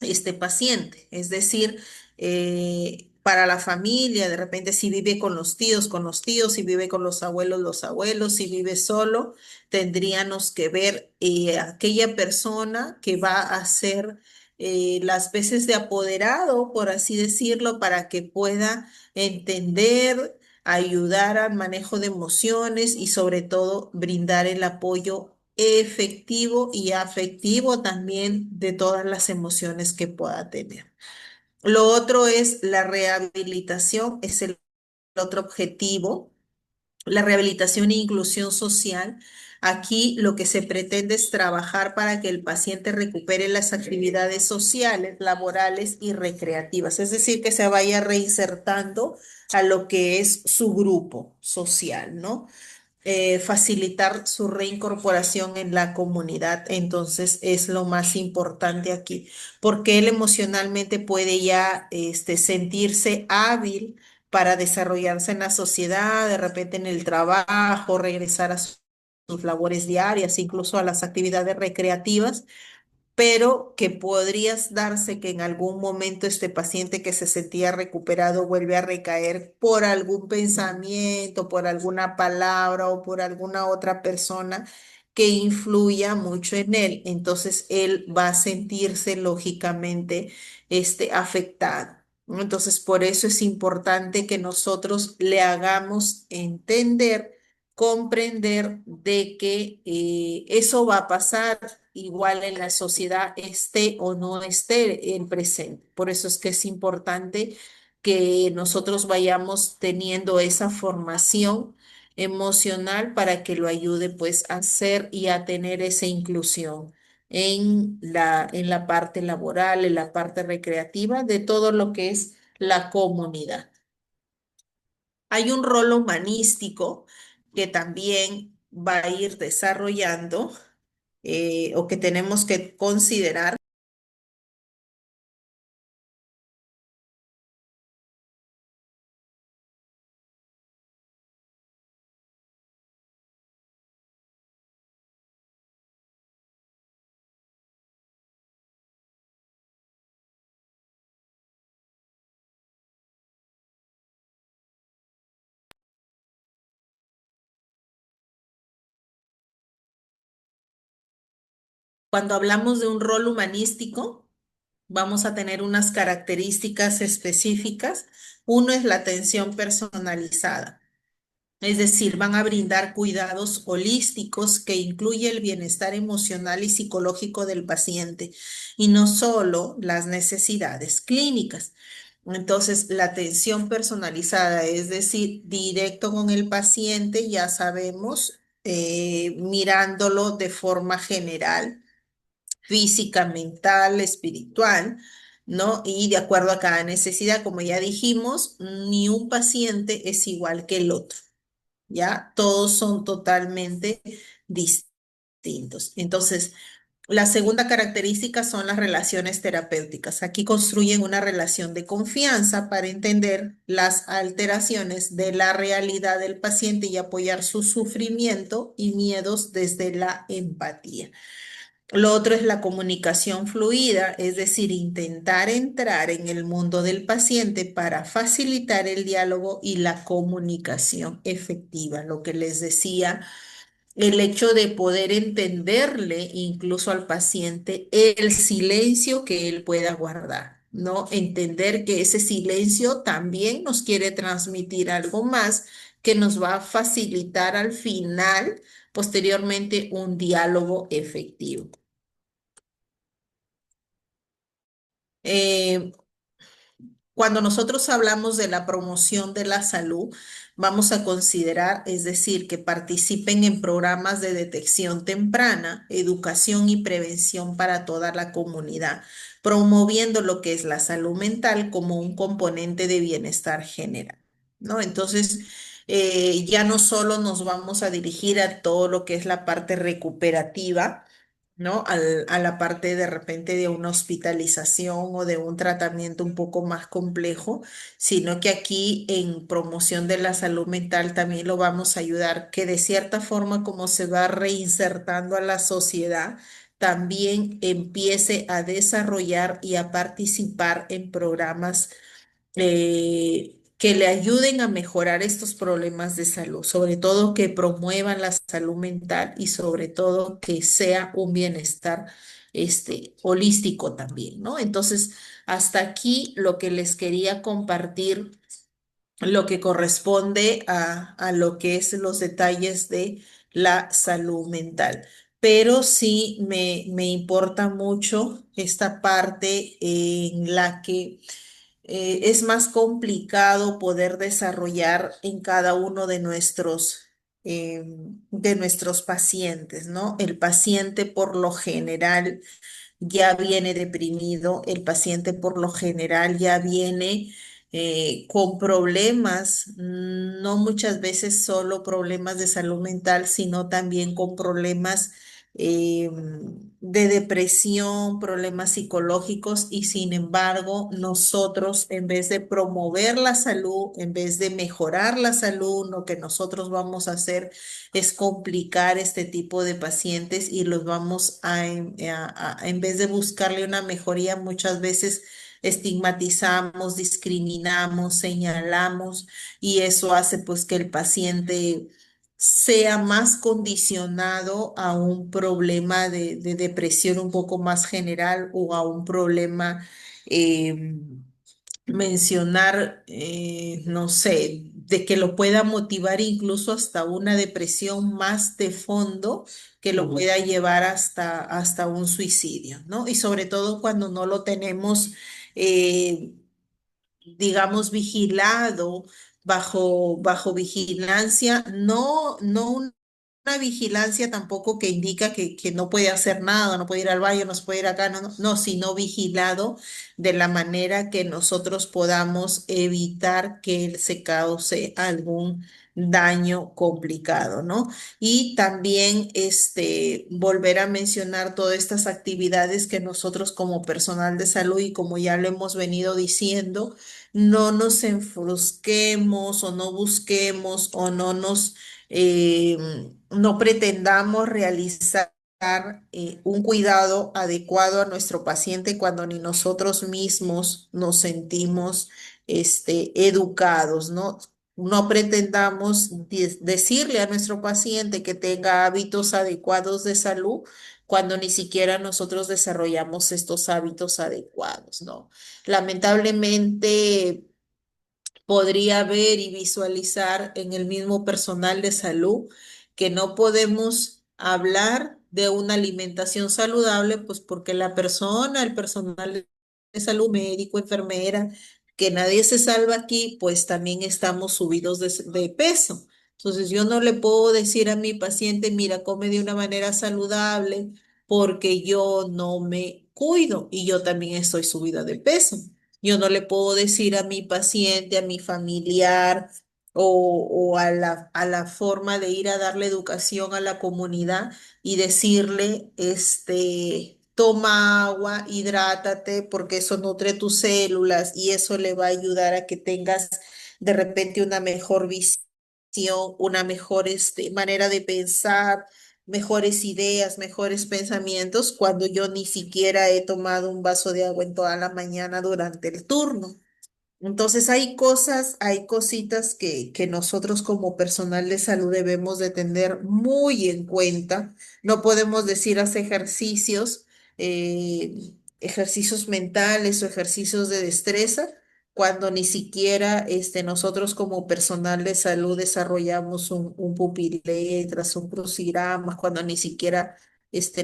este paciente. Es decir, para la familia, de repente si vive con los tíos, si vive con los abuelos, si vive solo, tendríamos que ver aquella persona que va a hacer las veces de apoderado, por así decirlo, para que pueda entender, ayudar al manejo de emociones y sobre todo brindar el apoyo efectivo y afectivo también de todas las emociones que pueda tener. Lo otro es la rehabilitación, es el otro objetivo, la rehabilitación e inclusión social. Aquí lo que se pretende es trabajar para que el paciente recupere las actividades sociales, laborales y recreativas, es decir, que se vaya reinsertando a lo que es su grupo social, ¿no? Facilitar su reincorporación en la comunidad. Entonces es lo más importante aquí, porque él emocionalmente puede ya sentirse hábil para desarrollarse en la sociedad, de repente en el trabajo, regresar a sus labores diarias, incluso a las actividades recreativas, pero que podrías darse que en algún momento este paciente que se sentía recuperado vuelve a recaer por algún pensamiento, por alguna palabra o por alguna otra persona que influya mucho en él. Entonces él va a sentirse lógicamente afectado, ¿no? Entonces por eso es importante que nosotros le hagamos entender, comprender de que eso va a pasar igual en la sociedad, esté o no esté el presente. Por eso es que es importante que nosotros vayamos teniendo esa formación emocional para que lo ayude pues a hacer y a tener esa inclusión en la parte laboral, en la parte recreativa, de todo lo que es la comunidad. Hay un rol humanístico que también va a ir desarrollando o que tenemos que considerar cuando hablamos de un rol humanístico. Vamos a tener unas características específicas. Uno es la atención personalizada, es decir, van a brindar cuidados holísticos que incluye el bienestar emocional y psicológico del paciente y no solo las necesidades clínicas. Entonces, la atención personalizada, es decir, directo con el paciente, ya sabemos, mirándolo de forma general física, mental, espiritual, ¿no? Y de acuerdo a cada necesidad, como ya dijimos, ni un paciente es igual que el otro, ¿ya? Todos son totalmente distintos. Entonces, la segunda característica son las relaciones terapéuticas. Aquí construyen una relación de confianza para entender las alteraciones de la realidad del paciente y apoyar su sufrimiento y miedos desde la empatía. Lo otro es la comunicación fluida, es decir, intentar entrar en el mundo del paciente para facilitar el diálogo y la comunicación efectiva. Lo que les decía, el hecho de poder entenderle incluso al paciente el silencio que él pueda guardar, ¿no? Entender que ese silencio también nos quiere transmitir algo más que nos va a facilitar al final, posteriormente, un diálogo efectivo. Eh, Cuando nosotros hablamos de la promoción de la salud, vamos a considerar, es decir, que participen en programas de detección temprana, educación y prevención para toda la comunidad, promoviendo lo que es la salud mental como un componente de bienestar general, ¿no? Entonces, ya no solo nos vamos a dirigir a todo lo que es la parte recuperativa, ¿no? A la parte de repente de una hospitalización o de un tratamiento un poco más complejo, sino que aquí en promoción de la salud mental también lo vamos a ayudar, que de cierta forma como se va reinsertando a la sociedad, también empiece a desarrollar y a participar en programas que le ayuden a mejorar estos problemas de salud, sobre todo que promuevan la salud mental y sobre todo que sea un bienestar holístico también, ¿no? Entonces, hasta aquí lo que les quería compartir, lo que corresponde a lo que es los detalles de la salud mental. Pero sí me importa mucho esta parte en la que es más complicado poder desarrollar en cada uno de nuestros pacientes, ¿no? El paciente por lo general ya viene deprimido, el paciente por lo general ya viene con problemas, no muchas veces solo problemas de salud mental, sino también con problemas eh, de depresión, problemas psicológicos y sin embargo nosotros en vez de promover la salud, en vez de mejorar la salud, lo que nosotros vamos a hacer es complicar este tipo de pacientes y los vamos en vez de buscarle una mejoría, muchas veces estigmatizamos, discriminamos, señalamos y eso hace pues que el paciente sea más condicionado a un problema de depresión un poco más general o a un problema, mencionar, no sé, de que lo pueda motivar incluso hasta una depresión más de fondo que lo pueda llevar hasta un suicidio, ¿no? Y sobre todo cuando no lo tenemos, eh, digamos, vigilado, bajo vigilancia, no una vigilancia tampoco que indica que no puede hacer nada, no puede ir al baño, no se puede ir acá, no, sino vigilado de la manera que nosotros podamos evitar que él se cause algún daño complicado, ¿no? Y también volver a mencionar todas estas actividades que nosotros como personal de salud y como ya lo hemos venido diciendo, no nos enfrusquemos o no busquemos o eh, no pretendamos realizar un cuidado adecuado a nuestro paciente cuando ni nosotros mismos nos sentimos educados, ¿no? No pretendamos decirle a nuestro paciente que tenga hábitos adecuados de salud cuando ni siquiera nosotros desarrollamos estos hábitos adecuados, ¿no? Lamentablemente podría ver y visualizar en el mismo personal de salud que no podemos hablar de una alimentación saludable, pues porque la persona, el personal de salud, médico, enfermera, que nadie se salva aquí, pues también estamos subidos de peso. Entonces yo no le puedo decir a mi paciente, mira, come de una manera saludable porque yo no me cuido y yo también estoy subida de peso. Yo no le puedo decir a mi paciente, a mi familiar o a la forma de ir a darle educación a la comunidad y decirle, toma agua, hidrátate, porque eso nutre tus células y eso le va a ayudar a que tengas de repente una mejor visión, una mejor manera de pensar, mejores ideas, mejores pensamientos, cuando yo ni siquiera he tomado un vaso de agua en toda la mañana durante el turno. Entonces hay cosas, hay cositas que nosotros como personal de salud debemos de tener muy en cuenta. No podemos decir hacer ejercicios mentales o ejercicios de destreza cuando ni siquiera nosotros como personal de salud desarrollamos un pupiletras, un crucigramas, cuando ni siquiera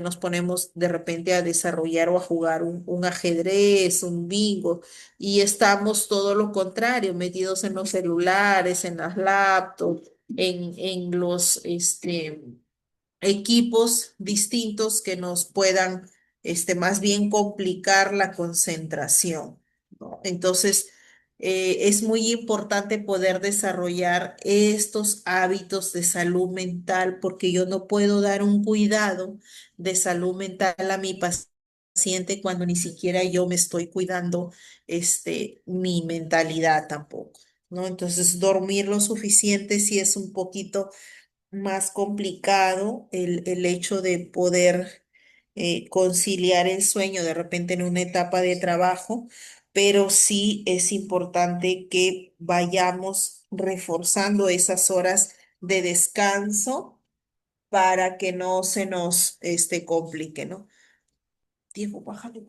nos ponemos de repente a desarrollar o a jugar un ajedrez, un bingo y estamos todo lo contrario, metidos en los celulares, en las laptops, en los equipos distintos que nos puedan más bien complicar la concentración, ¿no? Entonces, es muy importante poder desarrollar estos hábitos de salud mental porque yo no puedo dar un cuidado de salud mental a mi paciente cuando ni siquiera yo me estoy cuidando mi mentalidad tampoco, ¿no? Entonces, dormir lo suficiente sí es un poquito más complicado el hecho de poder conciliar el sueño de repente en una etapa de trabajo, pero sí es importante que vayamos reforzando esas horas de descanso para que no se nos complique, ¿no? Diego, bájale.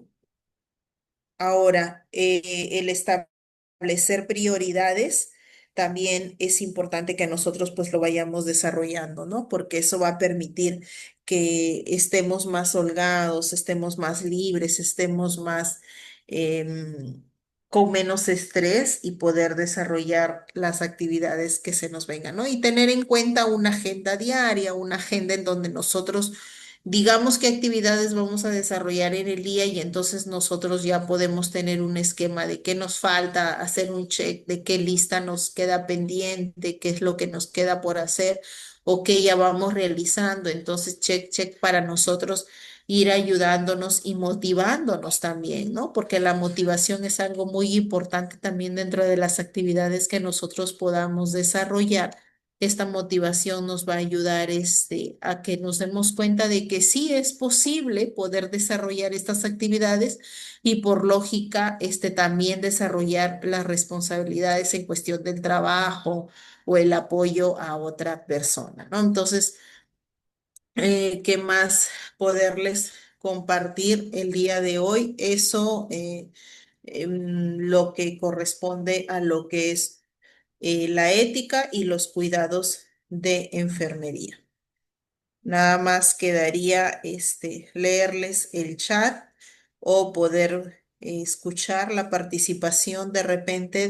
Ahora, el establecer prioridades también es importante que nosotros pues lo vayamos desarrollando, ¿no? Porque eso va a permitir que estemos más holgados, estemos más libres, estemos más em, con menos estrés y poder desarrollar las actividades que se nos vengan, ¿no? Y tener en cuenta una agenda diaria, una agenda en donde nosotros digamos qué actividades vamos a desarrollar en el día y entonces nosotros ya podemos tener un esquema de qué nos falta, hacer un check de qué lista nos queda pendiente, qué es lo que nos queda por hacer o qué ya vamos realizando. Entonces, check, check para nosotros ir ayudándonos y motivándonos también, ¿no? Porque la motivación es algo muy importante también dentro de las actividades que nosotros podamos desarrollar. Esta motivación nos va a ayudar a que nos demos cuenta de que sí es posible poder desarrollar estas actividades y por lógica también desarrollar las responsabilidades en cuestión del trabajo o el apoyo a otra persona, ¿no? Entonces, ¿qué más poderles compartir el día de hoy? Eso, lo que corresponde a lo que es la ética y los cuidados de enfermería. Nada más quedaría leerles el chat o poder escuchar la participación de repente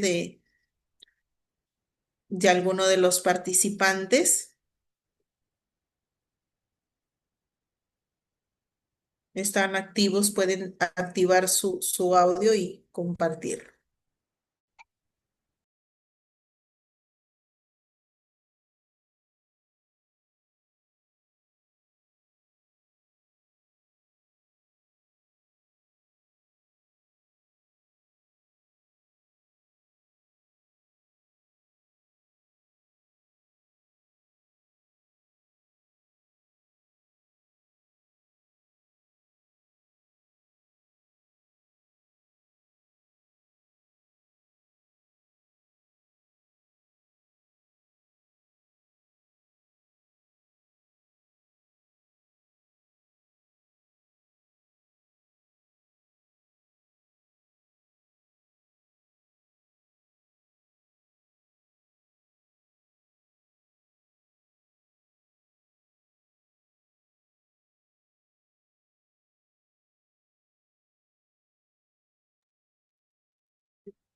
de alguno de los participantes. Están activos, pueden activar su audio y compartir.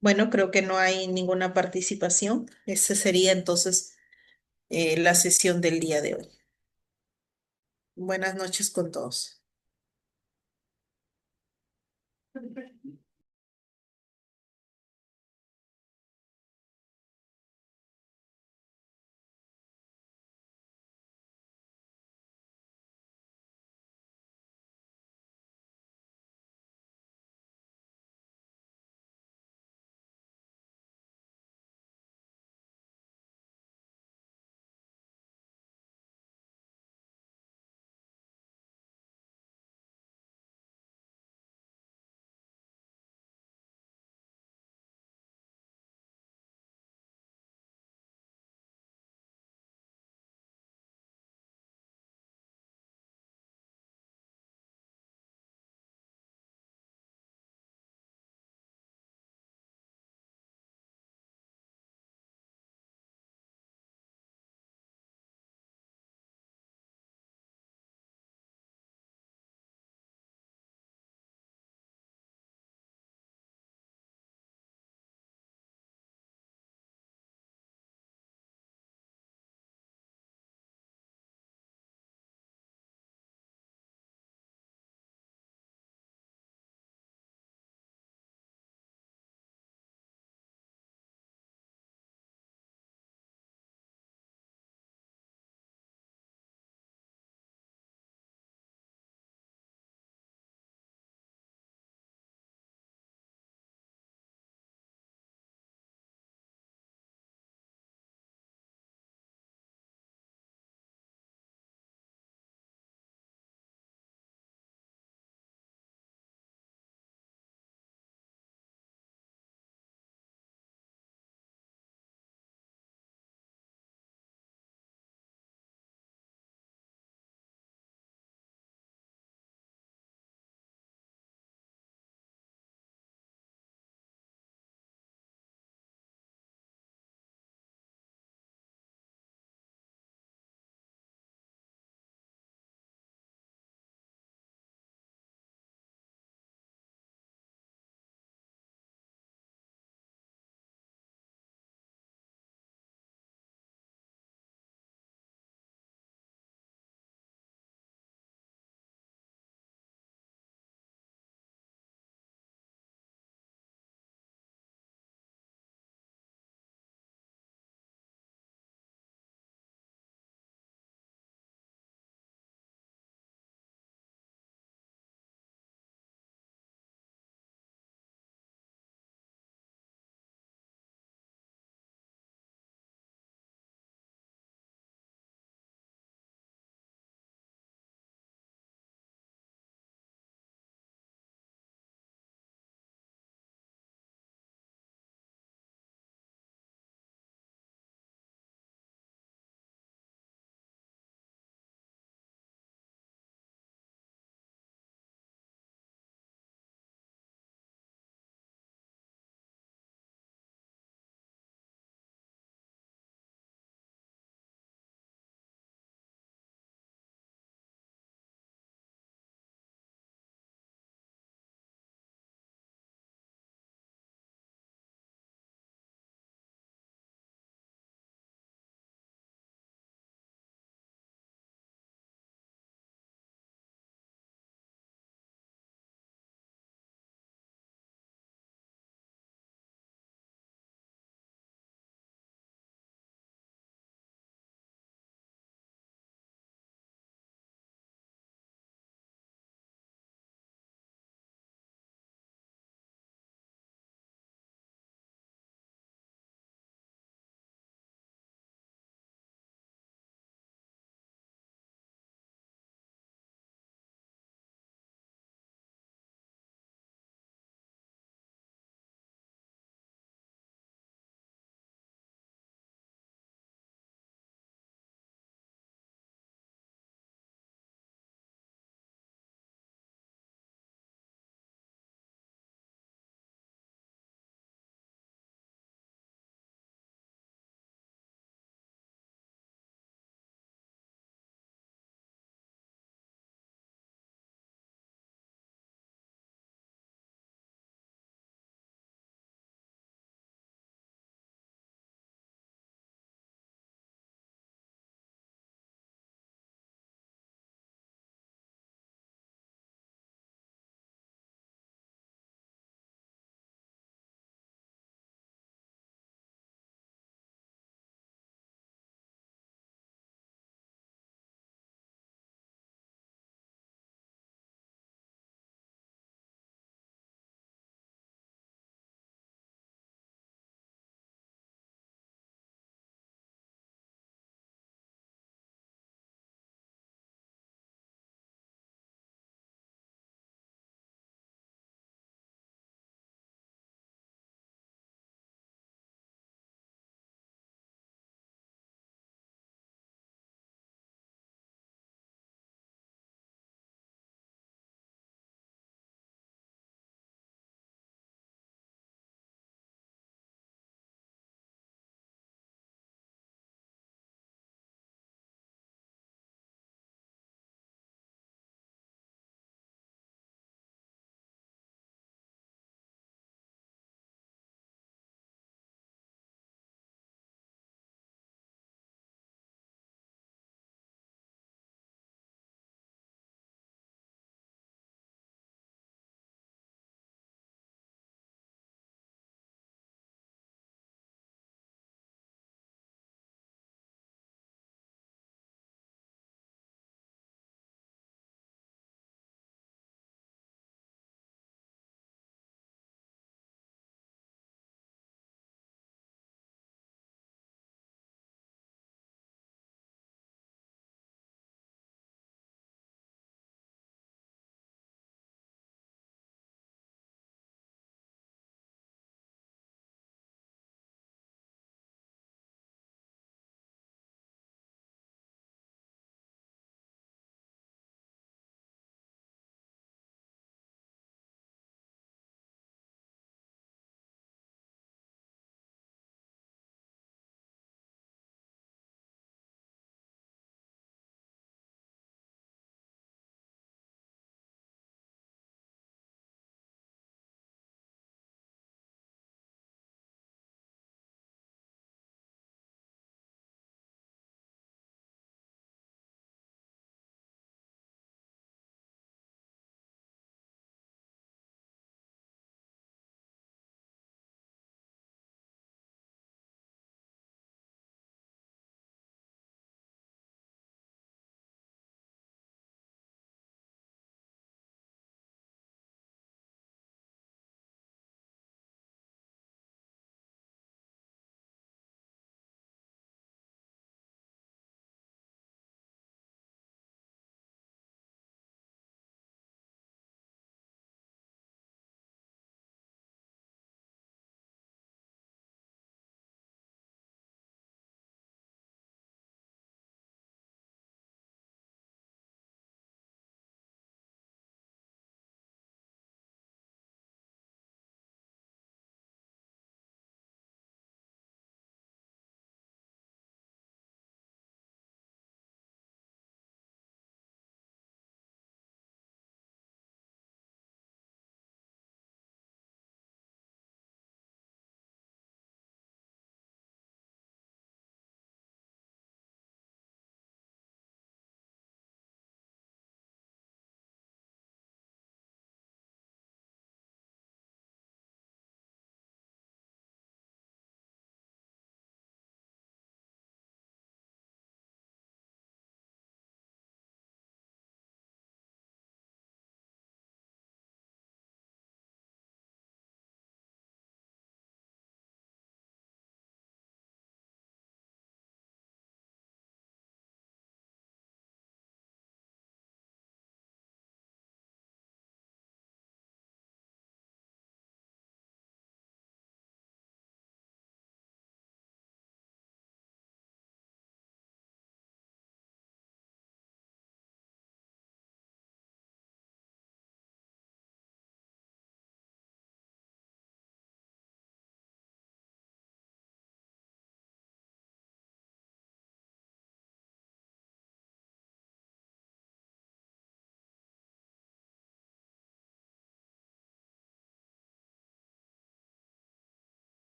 Bueno, creo que no hay ninguna participación. Esa sería entonces la sesión del día de hoy. Buenas noches con todos.